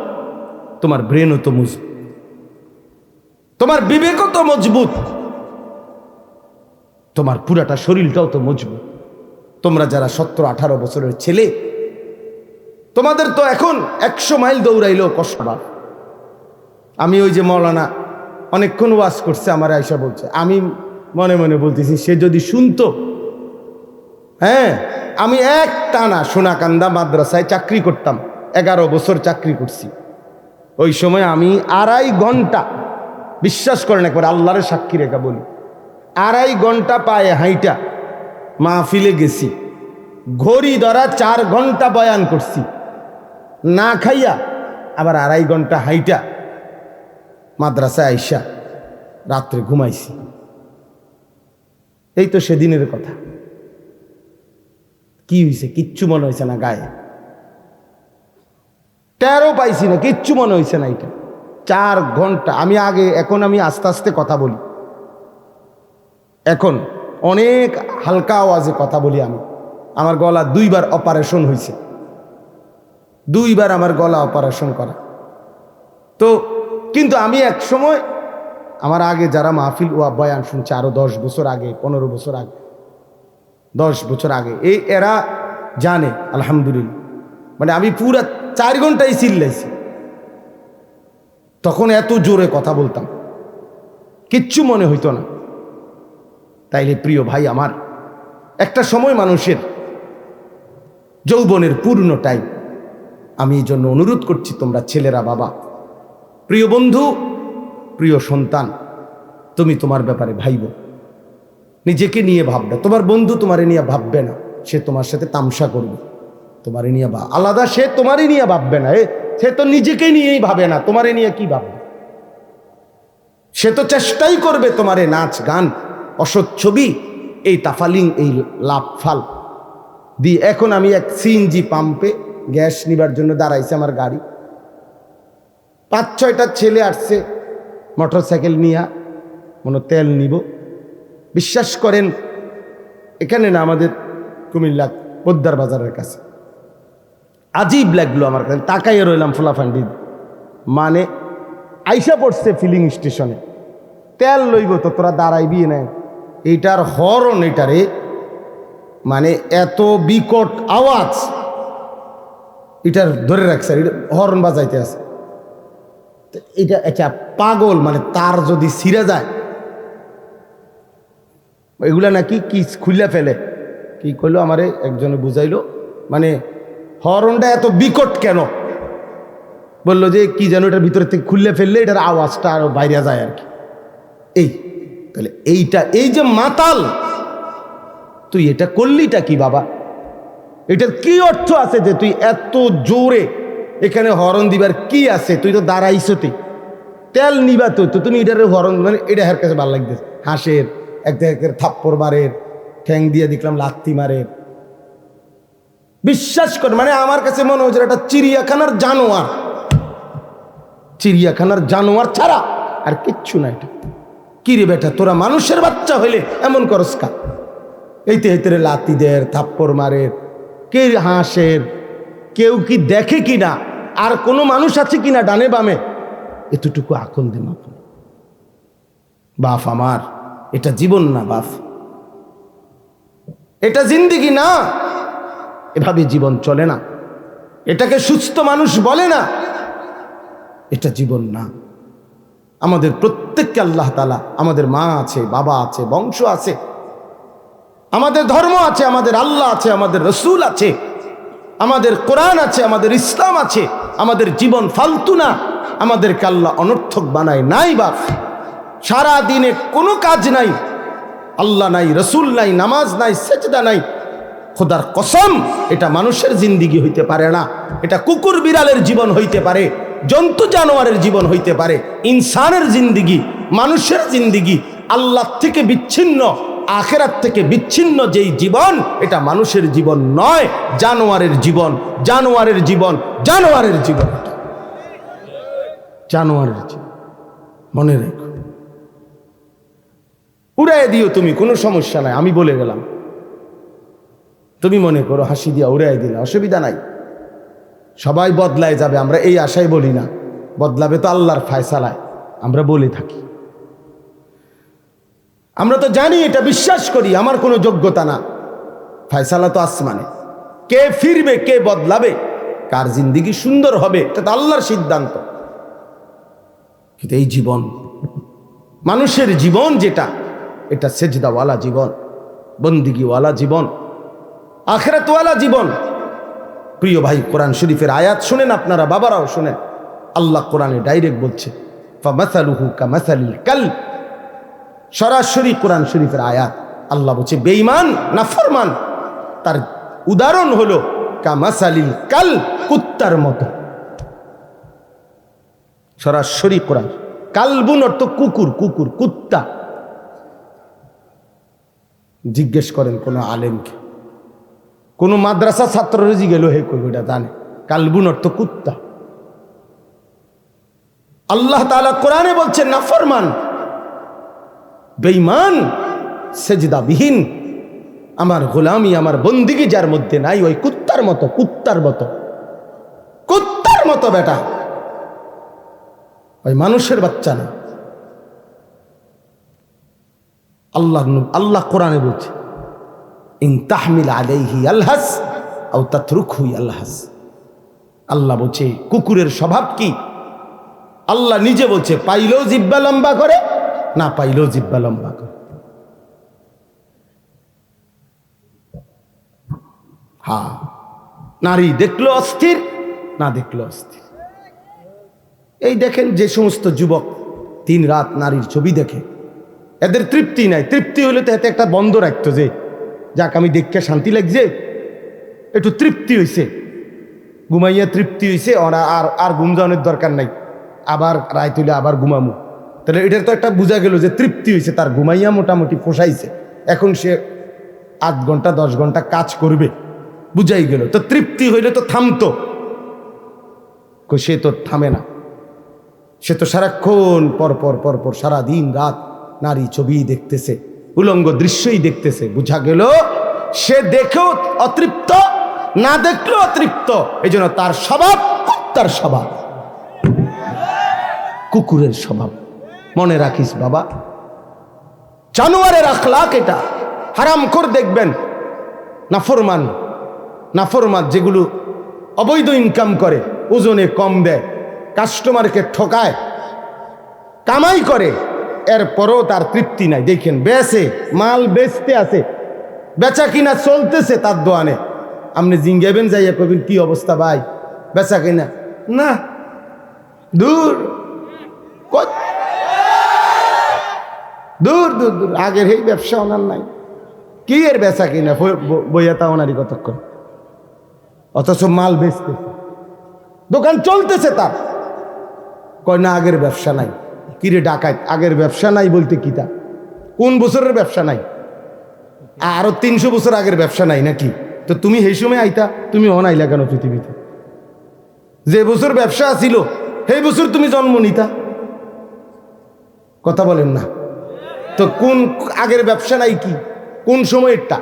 তোমার ব্রেনও তো মজবুত, তোমার বিবেকও তো মজবুত, তোমার পুরাটা শরীরটাও তো মজবুত। তোমরা যারা 17-18 বছরের ছেলে, তোমাদের তো এখন 100 মাইল দৌড়াইলেও কষ্ট হয়। আমি ওই যে মৌলানা অনেকক্ষণ ওয়াজ করছে, আমার আয়সা বলছে, আমি মনে মনে বলতেছি সে যদি শুনতো। হ্যাঁ, আমি এক টানা সোনাকান্দা মাদ্রাসায় চাকরি করতাম, 11 বছর চাকরি করছি। ওই সময় আমি 2.5 ঘন্টা, বিশ্বাস করেন একবার আল্লাহর সাক্ষী রেখা বলি, 2.5 ঘন্টা পায়ে হাইটা মাহফিলে গেছি, ঘড়ি ধরা 4 ঘন্টা বয়ান করছি, না খাইয়া আবার 2.5 ঘন্টা হাইটা মাদ্রাসায় আইসা রাত্রে ঘুমাইছি। এই তো সেদিনের কথা। কি হয়েছে? কিচ্ছু মনে হয়েছে না, গায়ে টেরও পাইছি না, কিচ্ছু মনে হয়েছে না। এটা 4 ঘন্টা আমি আগে, এখন আমি আস্তে আস্তে কথা বলি, এখন অনেক হালকা আওয়াজে কথা বলি আমি। আমার গলা 2 বার অপারেশন হয়েছে, 2 বার আমার গলা অপারেশন করা। তো কিন্তু আমি এক সময়, আমার আগে যারা মাহফিল ও বয়ান শুনছে আরো 10 বছর আগে, 15 বছর আগে, 10 বছর আগে, এরা জানে আলহামদুলিল্লাহ, মানে আমি পুরা 4 ঘন্টাই চিল্লাইছি। তখন এত জোরে কথা বলতাম, কিচ্ছু মনে হইতো না। তাইলে প্রিয় ভাই আমার, একটা সময় মানুষের যৌবনের পূর্ণ টাইম। আমি এই জন্য অনুরোধ করছি, তোমরা ছেলেরা, বাবা, প্রিয় বন্ধু, প্রিয় সন্তান, তুমি তোমার ব্যাপারে ভাইব, নিজেকে নিয়ে ভাববে। তোমার বন্ধু তোমারে নিয়ে ভাববে না, সে তোমার সাথে তামসা করবে। তোমারে নিয়ে আলাদা, সে তোমারই নিয়ে ভাববে না, সে তো নিজেকে নিয়েই ভাবে না, তোমারে নিয়ে কি ভাববে? সে তো চেষ্টাই করবে তোমারে নাচ গান, অসৎ ছবি, এই তাফালিং, এই লাভ ফাল দিয়ে। এখন আমি এক সিএনজি পাম্পে গ্যাস নিবার জন্য দাঁড়াইছে আমার গাড়ি, 5-6টা ছেলে আসছে মোটরসাইকেল নিয়ে, মনে তেল নিব। বিশ্বাস করেন, এখানে না, আমাদের কুমিল্লা পোদ্দার বাজারের কাছে। আজীব লাগলো আমার কাছে, তাকাইয়ে রইলাম ফোলাফান্ডি, মানে আইসা পড়ছে ফিলিং স্টেশনে, তেল লইব তো তোরা দাঁড়াইবি না। এইটার হরন, এটারে মানে এত বিকট আওয়াজ, এটার ধরে রাখছে, হরন বাজাইতে আছে। এটা একটা পাগল, মানে তার যদি ছিঁড়ে যায়, এগুলা নাকি কি খুলে ফেলে। কি করলো আমারে একজনে বুঝাইলো, মানে হরনটা এত বিকট কেন, বললো যে কি যেন এটার ভিতরে থেকে খুললে ফেললে এটার আওয়াজটা আরো বাইরে যায় আর কি। এই তাহলে এইটা, এই যে মাতাল, তুই এটা করলিটা কি বাবা? এটার কি অর্থ আছে যে তুই এত জোরে এখানে হরন দিবার কি আছে? তুই তো দাঁড়াইছতে, তেল নিবা তো, তুমি এটার হরন, মানে এটা হের কাছে ভালো লাগতেছে, হাঁসের এক থাপ্পড় মারের, ঠ্যাং দিয়ে দেখলাম লাত্তি মারের। বিশ্বাস কর, মানে আমার কাছে মনে হচ্ছে একটা চিড়িয়াখানার জানোয়ার, চিড়িয়াখানার জানোয়ার ছাড়া আর কিচ্ছু না। এটা কি রে বেটা, তোরা মানুষের বাচ্চা হইলে এমন করস কা? এইতে হেতে লাতিদের থাপ্পড় মারের, কে হাঁসের, কেউ কি দেখে কিনা, আর কোনো মানুষ আছে কিনা ডানে বামে, এতটুকু আকল দে মাপ। বাপ আমার, এটা জীবন না বাপ, এটা জিন্দেগি না, এভাবে জীবন চলে না, এটাকে সুস্থ মানুষ বলে না, এটা জীবন না। আমাদের প্রত্যেককে আল্লাহ তাআলা, আমাদের মা আছে, বাবা আছে, বংশ আছে, আমাদের ধর্ম আছে, আমাদের আল্লাহ আছে, আমাদের রসুল আছে, আমাদের কোরআন আছে, আমাদের ইসলাম আছে, আমাদের জীবন ফালতু না, আমাদেরকে আল্লাহ অনর্থক বানায় নাই বাপ। সারা দিনে কোনো কাজ নাই, আল্লাহ নাই, রসুল নাই, নামাজ নাই, সেজদা নাই, খোদার কসম এটা মানুষের জিন্দিগি হইতে পারে না। এটা কুকুর বিড়ালের জীবন হইতে পারে, জন্তু জানোয়ারের জীবন হইতে পারে, ইনসানের জিন্দিগি, মানুষের জিন্দিগি আল্লাহ থেকে বিচ্ছিন্ন, আখেরাত থেকে বিচ্ছিন্ন যেই জীবন, এটা মানুষের জীবন নয়, জানোয়ারের জীবন, জানোয়ারের জীবন, জানোয়ারের জীবন, জানোয়ারের জীবন। মনে রেখো, উড়াই দিও তুমি, কোনো সমস্যা নাই, আমি বলে গেলাম, তুমি মনে করো হাসি দিয়া উড়াই দিলে অসুবিধা নাই, সবাই বদলায় যাবে, আমরা এই আশায় বলি না, বদলাবে তো আল্লাহর ফায়সালায়, আমরা বলে থাকি। আমরা তো জানি, এটা বিশ্বাস করি, আমার কোনো যোগ্যতা না, ফায়সালা তো আসমানে, কে ফিরবে, কে বদলাবে, কার জিন্দিগি সুন্দর হবে, এটা তো আল্লাহর সিদ্ধান্ত। কিন্তু এই জীবন, মানুষের জীবন যেটা, এটা সেজদাওয়ালা জীবন, বন্দিগিওয়ালা জীবন, আখিরাতওয়ালা জীবন। প্রিয় ভাই, কোরআন শরীফের আয়াত শুনেন, আপনারা বাবারাও শুনেন, আল্লাহ কোরআনে ডাইরেক্ট বলছে ফামাসালুহু কামাসালিল কালব, সরাসরি কোরআন শরীফের আয়াত। আল্লাহ বলছে বেঈমান নাফরমান তার উদাহরণ হলো কামাসালিল কালব, কুত্তার মতো। সরাসরি কোরআন। কালবুন অর্থ কুকুর, কুকুর, কুত্তা। জিজ্ঞেস করেন কোন আলেমকে, কোন মাদ্রাসা ছাত্র রেজি গেল, হে কই ওটা জানে কালবুন অর্থ কুত্তা। আল্লাহ তাআলা কোরআনে বলছেন নাফরমান, বেঈমান, সেজদাবিহীন, আমার গোলামি, আমার বন্দিগি যার মধ্যে নাই, ওই কুত্তার মতো, কুত্তার মতো, কুত্তার মতো বেটা, ওই মানুষের বাচ্চা না। আল্লাহ কোরআনে বলছে ইন তাহমিল আলাইহি ইয়ালহাস আও তাতরুকহু ইয়ালহাস। আল্লাহ বলছে কুকুরের স্বভাব কি, আল্লাহ নিজে বলছে পাইলেও জিহ্বা লম্বা করে, না পাইলেও জিহ্বা লম্বা করে। হ্যাঁ, নারী দেখলো অস্থির, না দেখলো অস্থির। এই দেখেন যে সমস্ত যুবক দিন রাত নারীর ছবি দেখে, এদের তৃপ্তি নাই। তৃপ্তি হলে তো এতে একটা বন্ধ রাখতো, যে যাক আমি দেখতে শান্তি লাগছে, একটু তৃপ্তি হয়েছে, ঘুমাইয়া তৃপ্তি হয়েছে, ওরা আর ঘুম যাওয়ানোর দরকার নাই, আবার রায় তুলে আবার ঘুমামু। তাহলে এটার তো একটা বোঝা গেল যে তৃপ্তি হয়েছে, তার ঘুমাইয়া মোটামুটি পোষাইছে, এখন সে 8 ঘন্টা 10 ঘন্টা কাজ করবে, বুঝাই গেল। তো তৃপ্তি হইলে তো থামতো, সে তো থামে না, সে তো সারাক্ষণ পরপর পরপর সারা দিন রাত নারী ছবি দেখতেছে, উলঙ্গ দৃশ্যই দেখতেছে। বুঝা গেল সে দেখেও অতৃপ্ত, না দেখলেও অতৃপ্ত। এই জন্য তার স্বভাব কুত্তার স্বভাব, কুকুরের স্বভাব। মনে রাখিস বাবা, জানোয়ারের আখলাক এটা। হারাম করে দেখবেন নাফরমান, নাফরমান যেগুলো অবৈধ ইনকাম করে, ওজনে কম দেয়, কাস্টমারকে ঠকায়, কামাই করে, এরপরও তার তৃপ্তি নাই। দেখেন বেচে, মাল বেচতে আছে, বেচা কিনা চলতেছে তার দোয়ানে, আপনি জিঙ্গাবেন যাইয়া কবেন কি অবস্থা ভাই, বেচা কিনা না, দূর দূর দূর দূর, আগের এই ব্যবসা ওনার নাই, কি এর বেচা কিনা বইয়াতা ওনারই কতক্ষণ, অথচ মাল বেচতেছে, দোকান চলতেছে তার। কয় না আগের ব্যবসা নাই। কিরে ডাকাত, আগের ব্যবসা নাই বলতে কিতা, কোন বছরের ব্যবসা নাই? আরো 300 বছর আগের ব্যবসা নাই নাকি? তো তুমি সেই সময় আইতা, তুমি অনাইলা কেন পৃথিবীতে? যে বছর ব্যবসা ছিল সেই বছর তুমি জন্ম নিতা, কথা বলেন না তো? কোন আগের ব্যবসা নাই কি, কোন সময়েরটা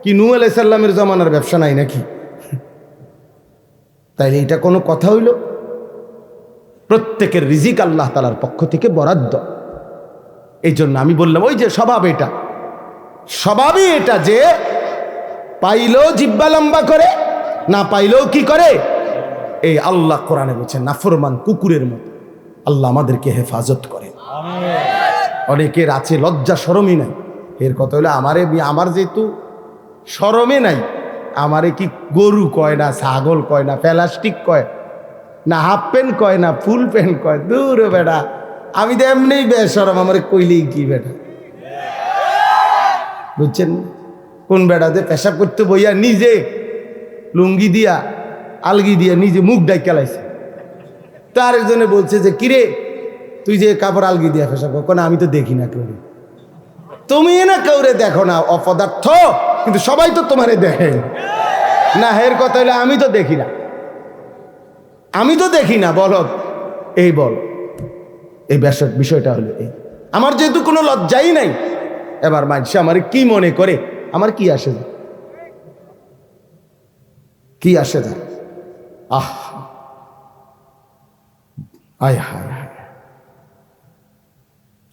কি? নূহ আলাইহিস সালামের জামানার ব্যবসা নাই নাকি? তাইলে এটা কোনো কথা হইল? প্রত্যেকের রিজিক আল্লাহ তাআলার পক্ষ থেকে বরাদ্দ। এই জন্য আমি বললাম ওই যে স্বভাবই এটা যে পাইলেও জিব্বা লম্বা করে, না পাইলেও কি করে। এই আল্লাহ কোরআনে বলছেন নাফরমান কুকুরের মতো। আল্লাহ আমাদেরকে হেফাজত করে। অনেকের আছে লজ্জা শরমই নাই। এর কথা হলো আমার যেহেতু শরমে নাই, আমারে কি গরু কয় না, ছাগল কয় না, প্লাস্টিক কয় না, হাফ প্যান্ট কয় না, ফুল প্যান্ট কয়, দূর বেটা, আমি তো এমনিই বেশরম, আমার কইলেই কি বেটা, বুঝছেন? কোন বেটাতে পেশাব করতে বইয়া নিজে লুঙ্গি দিয়া আলগি দিয়া নিজে মুখ ডাই কেলাইছে। তো আরেকজনে বলছে যে কিরে তুই যে কাপড় আলগি দিয়া পেশাব কর, না আমি তো দেখি না কেউ। তুমি না কেউরে দেখো না অপদার্থ, কিন্তু সবাই তো তোমারে দেখে না। এর কথা হলে আমি তো দেখি না, বলো এই বল, এই বিষয়টা হলো এই। আমার যেহেতু কোনো লজ্জাই নাই, এবার মানুষ আমার কি মনে করে, আমার কি আসে যায়, কি আসে যায়। আয় হায় হায়।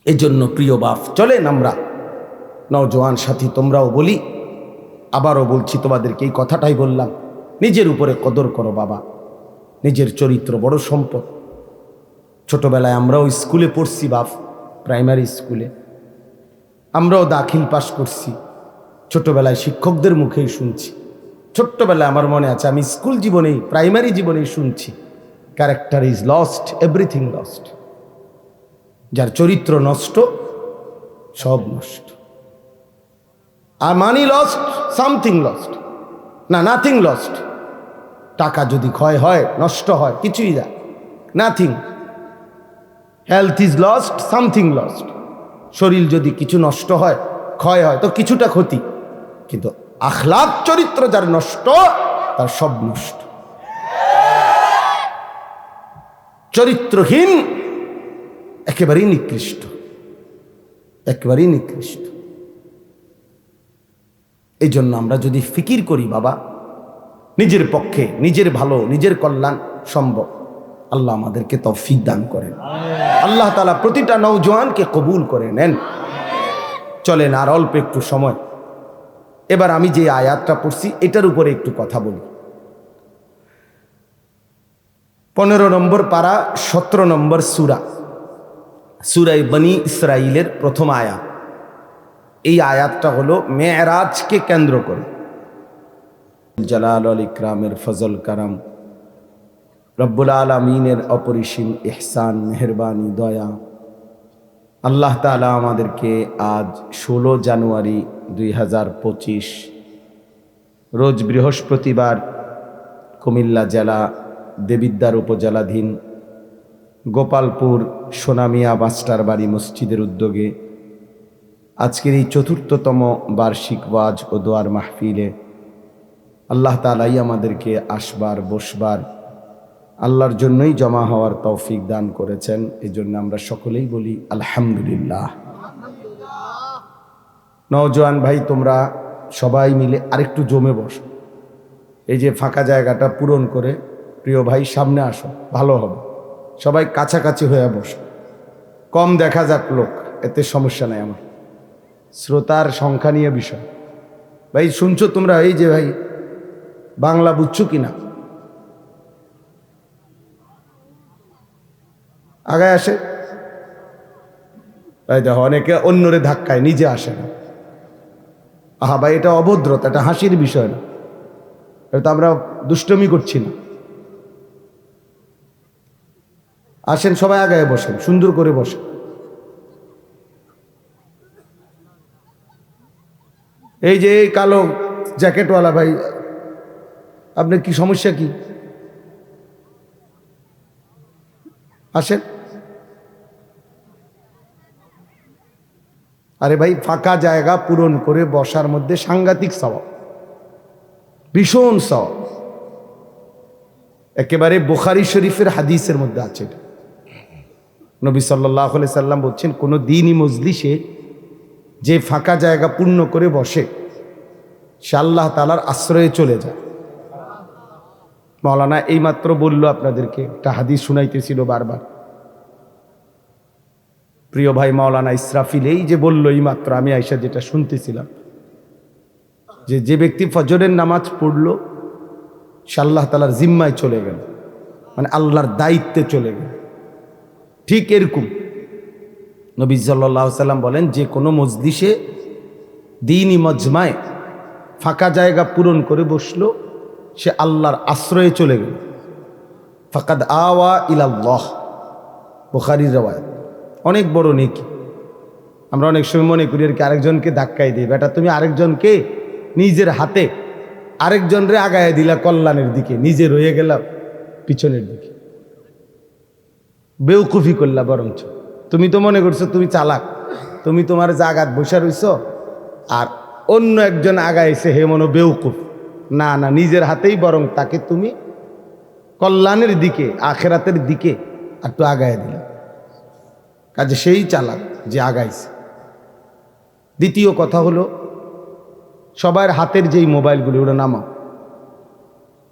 এই জন্য প্রিয় বাপ, চলেন আমরা নওজোয়ান সাথী তোমরাও বলি, আবারও বলছি তোমাদেরকে এই কথাটাই বললাম, নিজের উপরে কদর করো বাবা। নিজের চরিত্র বড় সম্পদ। ছোটবেলায় আমরাও স্কুলে পড়ছি বাপ, প্রাইমারি স্কুলে আমরাও দাখিল পাশ করছি। ছোটবেলায় শিক্ষকদের মুখেই শুনছি। ছোট্টবেলায় আমার মনে আছে, আমি স্কুল জীবনেই প্রাইমারি জীবনেই শুনছি, character is lost, everything lost. যার চরিত্র নষ্ট, সব নষ্ট। আর মানি লস্ট, সামথিং লস্ট, না নাথিং লস্ট। টাকা যদি ক্ষয় হয়, নষ্ট হয়, কিছুই যায়, nothing. Health is lost, something lost. শরীর যদি কিছু নষ্ট হয়, ক্ষয় হয়, তো কিছুটা ক্ষতি। কিন্তু আখলাক চরিত্র যার নষ্ট, তার সব নষ্ট। চরিত্রহীন একেবারেই নিকৃষ্ট, একেবারেই নিকৃষ্ট। এই জন্য আমরা যদি ফিকির করি বাবা, নিজের পক্ষে নিজের ভালো, নিজের কল্যাণ সম্ভব, আল্লাহ আমাদেরকে তৌফিক দান করেন। আল্লাহ তাআলা প্রতিটা নওজোয়ানকে কবুল করে নেন। চলেন আর অল্প একটু সময়, এবার আমি যে আয়াতটা পড়ছি এটার উপরে একটু কথা বলি। 15 নম্বর পারা, 17 নম্বর সূরা, সূরা বনী ইসরাইলের প্রথম আয়াত। এই আয়াতটা হলো মেরাজকে কেন্দ্র করে। জালাল আল ইকরামের ফজল কারাম, রব্বুল আলামিনের অপরিসীম ইহসান, মেহেরবানি, দয়া। আল্লাহ তাআলা আমাদেরকে আজ 16 জানুয়ারি 2025 রোজ বৃহস্পতিবার কুমিল্লা জেলা দেবিদ্বার উপজেলাধীন গোপালপুর সোনামিয়া মাস্টার বাড়ি মসজিদের উদ্যোগে আজকের এই ৪র্থতম বার্ষিক ওয়াজ ও দোয়ার মাহফিলে আল্লাহ তাআলাই আমাদেরকে আসবার বসবার, আল্লাহর জন্যই জমা হওয়ার তৌফিক দান করেছেন। এই জন্য আমরা সকলেই বলি আলহামদুলিল্লাহ। নওজোয়ান ভাই, তোমরা সবাই মিলে আরেকটু জমে বসো। এই যে ফাঁকা জায়গাটা পূরণ করে, প্রিয় ভাই সামনে আসো, ভালো হবে। সবাই কাছাকাছি হয়ে বসো। কম দেখা যাক লোক, এতে সমস্যা নাই আমার। শ্রোতার সংখ্যা নিয়ে বিষয়। ভাই শুনছো তোমরা? এই যে ভাই বাংলা বুঝছো কিনা? আগায় আসে। ভাই দেখো, অনেকে অন্যরে ধাক্কায়, নিজে আসে না। আহা ভাই, এটা অভদ্রতা, এটা হাসির বিষয় না, এটা আমরা দুষ্টমি করছি না। আসেন সবাই, আগায় বসেন, সুন্দর করে বসেন। এই যে কালো জ্যাকেটওয়ালা ভাই, আপনার কি সমস্যা কি? আসেন। আরে ভাই, ফাঁকা জায়গা পূরণ করে বসার মধ্যে সাংঘাতিক সওয়াব, ভীষণ সওয়াব। একেবারে বুখারী শরীফের হাদিসের মধ্যে আছে এটা। নবী সাল্লাল্লাহু আলাইহি সাল্লাম বলছেন, কোনো দিনই মজলিসে যে ফাঁকা জায়গা পূর্ণ করে বসে, সে আল্লাহ তাআলার আশ্রয়ে চলে যায়। মাওলানা এইমাত্র বলল আপনাদেরকে, একটা হাদিস শুনাইতেছিল বারবার। প্রিয় ভাই মাওলানা ইসরাফিল এই যে বলল এই মাত্র, আমি আয়েশা যেটা শুনতেছিলাম, যে ব্যক্তি ফজরের নামাজ পড়ল সে আল্লাহ তাআলার জিম্মায় চলে গেল, মানে আল্লাহর দায়িত্বে চলে গেল। ঠিক এরকম নবী সাল্লাল্লাহু আলাইহি সাল্লাম বলেন, যে কোনো মজলিসে দ্বীনি মজমায় ফাঁকা জায়গা পূরণ করে বসলো সে আল্লাহর আশ্রয়ে চলে গেল। ফাকাদ আওয়া ইলাল্লাহ, বুখারীর রওয়ায়াত। অনেক বড় নেকি। আমরা অনেক সময় মনে করি আর কি আরেকজনকে ধাক্কাই দিই, বেটা তুমি আরেকজনকে নিজের হাতে আরেকজনরে আগায় দিলা কল্যাণের দিকে, নিজে রয়ে গেলাম পিছনের দিকে। বেউকুফি করলা বরঞ্চ। তুমি তো মনে করছো তুমি চালাক, তুমি তোমার জাগাত বসে রইছ, আর অন্য একজন আগাইছে হে মনো বেউকুফ। না না, নিজের হাতেই বরং তাকে তুমি কল্যাণের দিকে, আখেরাতের দিকে একটু আগায় দিলা। কাজে সেই চালাক যে আগাইছে। দ্বিতীয় কথা হলো, সবার হাতের যেই মোবাইলগুলো ওগুলো নামাও,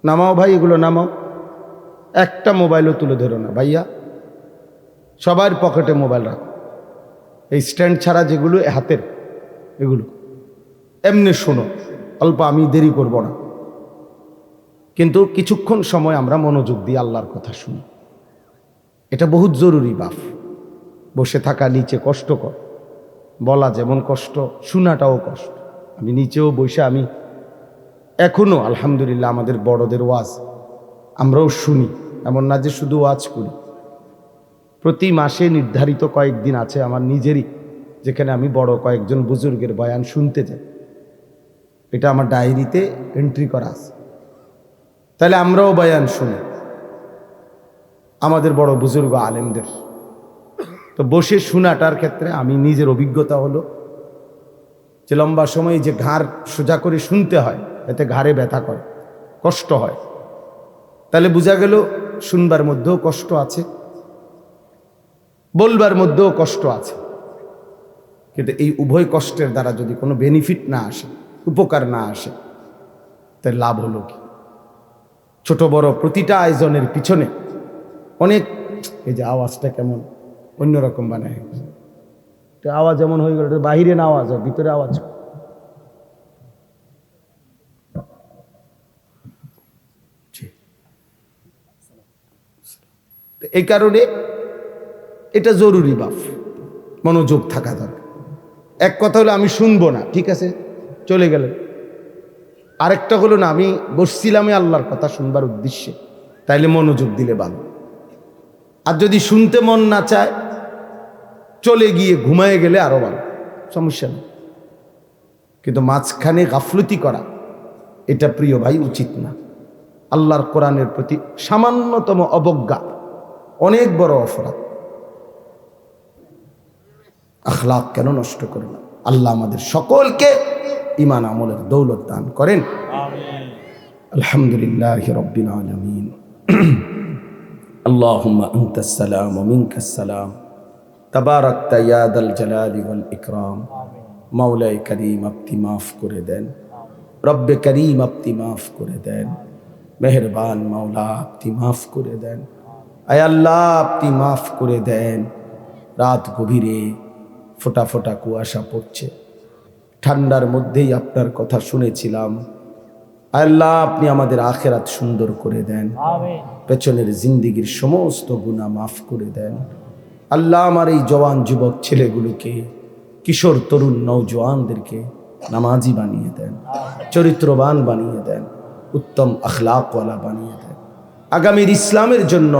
নামাও ভাই, এগুলো নামাও। একটা মোবাইলও তুলে ধরো না ভাইয়া, সবার পকেটে মোবাইল রাখো। এই স্ট্যান্ড ছাড়া যেগুলো হাতের, এগুলো এমনি শোনো অল্প, আমি দেরি করব না, কিন্তু কিছুক্ষণ সময় আমরা মনোযোগ দিয়ে আল্লাহর কথা শুনি। এটা বহুত জরুরি বাপ। বসে থাকা নিচে কষ্টকর, বলা যেমন কষ্ট, শোনাটাও কষ্ট। আমি নিচেও বসে আমি এখনো আলহামদুলিল্লাহ আমাদের বড়দের ওয়াজ আমরাও শুনি, এমন না যে শুধু ওয়াজ করি। প্রতি মাসে নির্ধারিত কয়েকদিন আছে আমার নিজেরই, যেখানে আমি বড় কয়েকজন বুজুর্গের বয়ান শুনতে যাই। এটা আমার ডায়েরিতে এন্ট্রি করা আছে। তাহলে আমরাও বয়ান শুনি আমাদের বড় বুজুর্গ আলেমদের। তো বসে শোনাটার ক্ষেত্রে আমি নিজের অভিজ্ঞতা হলো যে লম্বা সময় যে ঘাড় সোজা করে শুনতে হয়, এতে ঘাড়ে ব্যথা করে, কষ্ট হয়। তাহলে বোঝা গেল শুনবার মধ্যেও কষ্ট আছে, বলবার মধ্যেও কষ্ট আছে। কিন্তু এই উভয় কষ্টের দ্বারা যদি কোনো বেনিফিট না আসে, উপকার না আসে, তাই লাভ হলো কি? ছোট বড় প্রতিটা আয়োজনের পিছনে অনেক, এই যে আওয়াজটা কেমন অন্যরকম বানায়, আওয়াজ এমন হয়ে গেল, বাহিরে না আওয়াজ হয়, ভিতরে আওয়াজ। এই কারণে এটা জরুরি বাপ, মনোযোগ থাকা দরকার। এক কথা হলো আমি শুনবো না, ঠিক আছে চলে গেলেন। আরেকটা হলো না, আমি বসছিলামই আল্লাহর কথা শুনবার উদ্দেশ্যে, তাইলে মনোযোগ দিলে ভালো। আর যদি শুনতে মন না চায়, চলে গিয়ে ঘুমায় গেলে আরো ভালো, সমস্যা নেই। কিন্তু মাঝখানে গাফলতি করা, এটা প্রিয় ভাই উচিত না। আল্লাহর কোরআনের প্রতি সামান্যতম অবজ্ঞা অনেক বড় অপরাধ। আখলাক কেন নষ্ট করে না? আল্লাহ আমাদের সকলকে ঈমান আমলের দৌলত দান করেন। আমিন। আলহামদুলিল্লাহি রাব্বিল আলামিন। আল্লাহুম্মা আনতাস সালাম ওয়া মিনকাস সালাম, তাবারাকতা ইয়া দাল জালালি ওয়াল ইকরাম। মাওলায়ে কারীম আপনি মাফ করে দেন, রব্বে কারীম আপনি মাফ করে দেন, মেহেরবান মাওলা আপনি মাফ করে দেন। আয় আল্লাহ আপনি মাফ করে দেন। রাত গভীরে ফোঁটা ফোঁটা কুয়াশা পড়ছে, ঠান্ডার মধ্যেই আপনার কথা শুনেছিলাম। আল্লাহ আপনি আমাদের আখেরাত সুন্দর করে দেন, পেছনের জিন্দিগির সমস্ত গুনাহ মাফ করে দেন। আল্লাহ আমার এই জওয়ান যুবক ছেলেগুলোকে, কিশোর তরুণ নওজোয়ানদেরকে নামাজি বানিয়ে দেন, চরিত্রবান বানিয়ে দেন, উত্তম আখলাকওয়ালা বানিয়ে দেন। আগামীর ইসলামের জন্য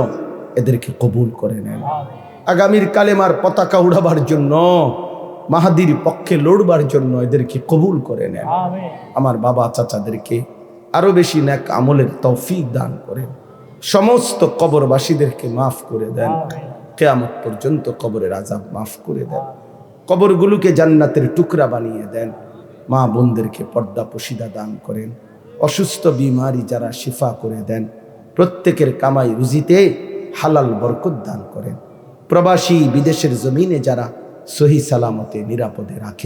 এদেরকে কবুল করে নেন। আগামীর কালেমার পতাকা উড়াবার জন্য, মাহাদির পক্ষে লড়বার জন্য এদেরকে কবুল করে নেন। আমার বাবা চাচাদেরকে আরো বেশি নেক আমলের তৌফিক দান করেন। সমস্ত কবরবাসীদেরকে মাফ করে দেন। কিয়ামত পর্যন্ত কবরের আযাব মাফ করে দেন। কবরগুলোকে জান্নাতের টুকরা বানিয়ে দেন। মা বোনদেরকে পর্দা পশিদা দান করেন। অসুস্থ বিমারি যারা শিফা করে দেন। প্রত্যেকের কামাই রুজিতে হালাল বরকত দান করেন। প্রবাসী বিদেশের জমিনে যারা সহি সালামতে নিরাপদে রাখে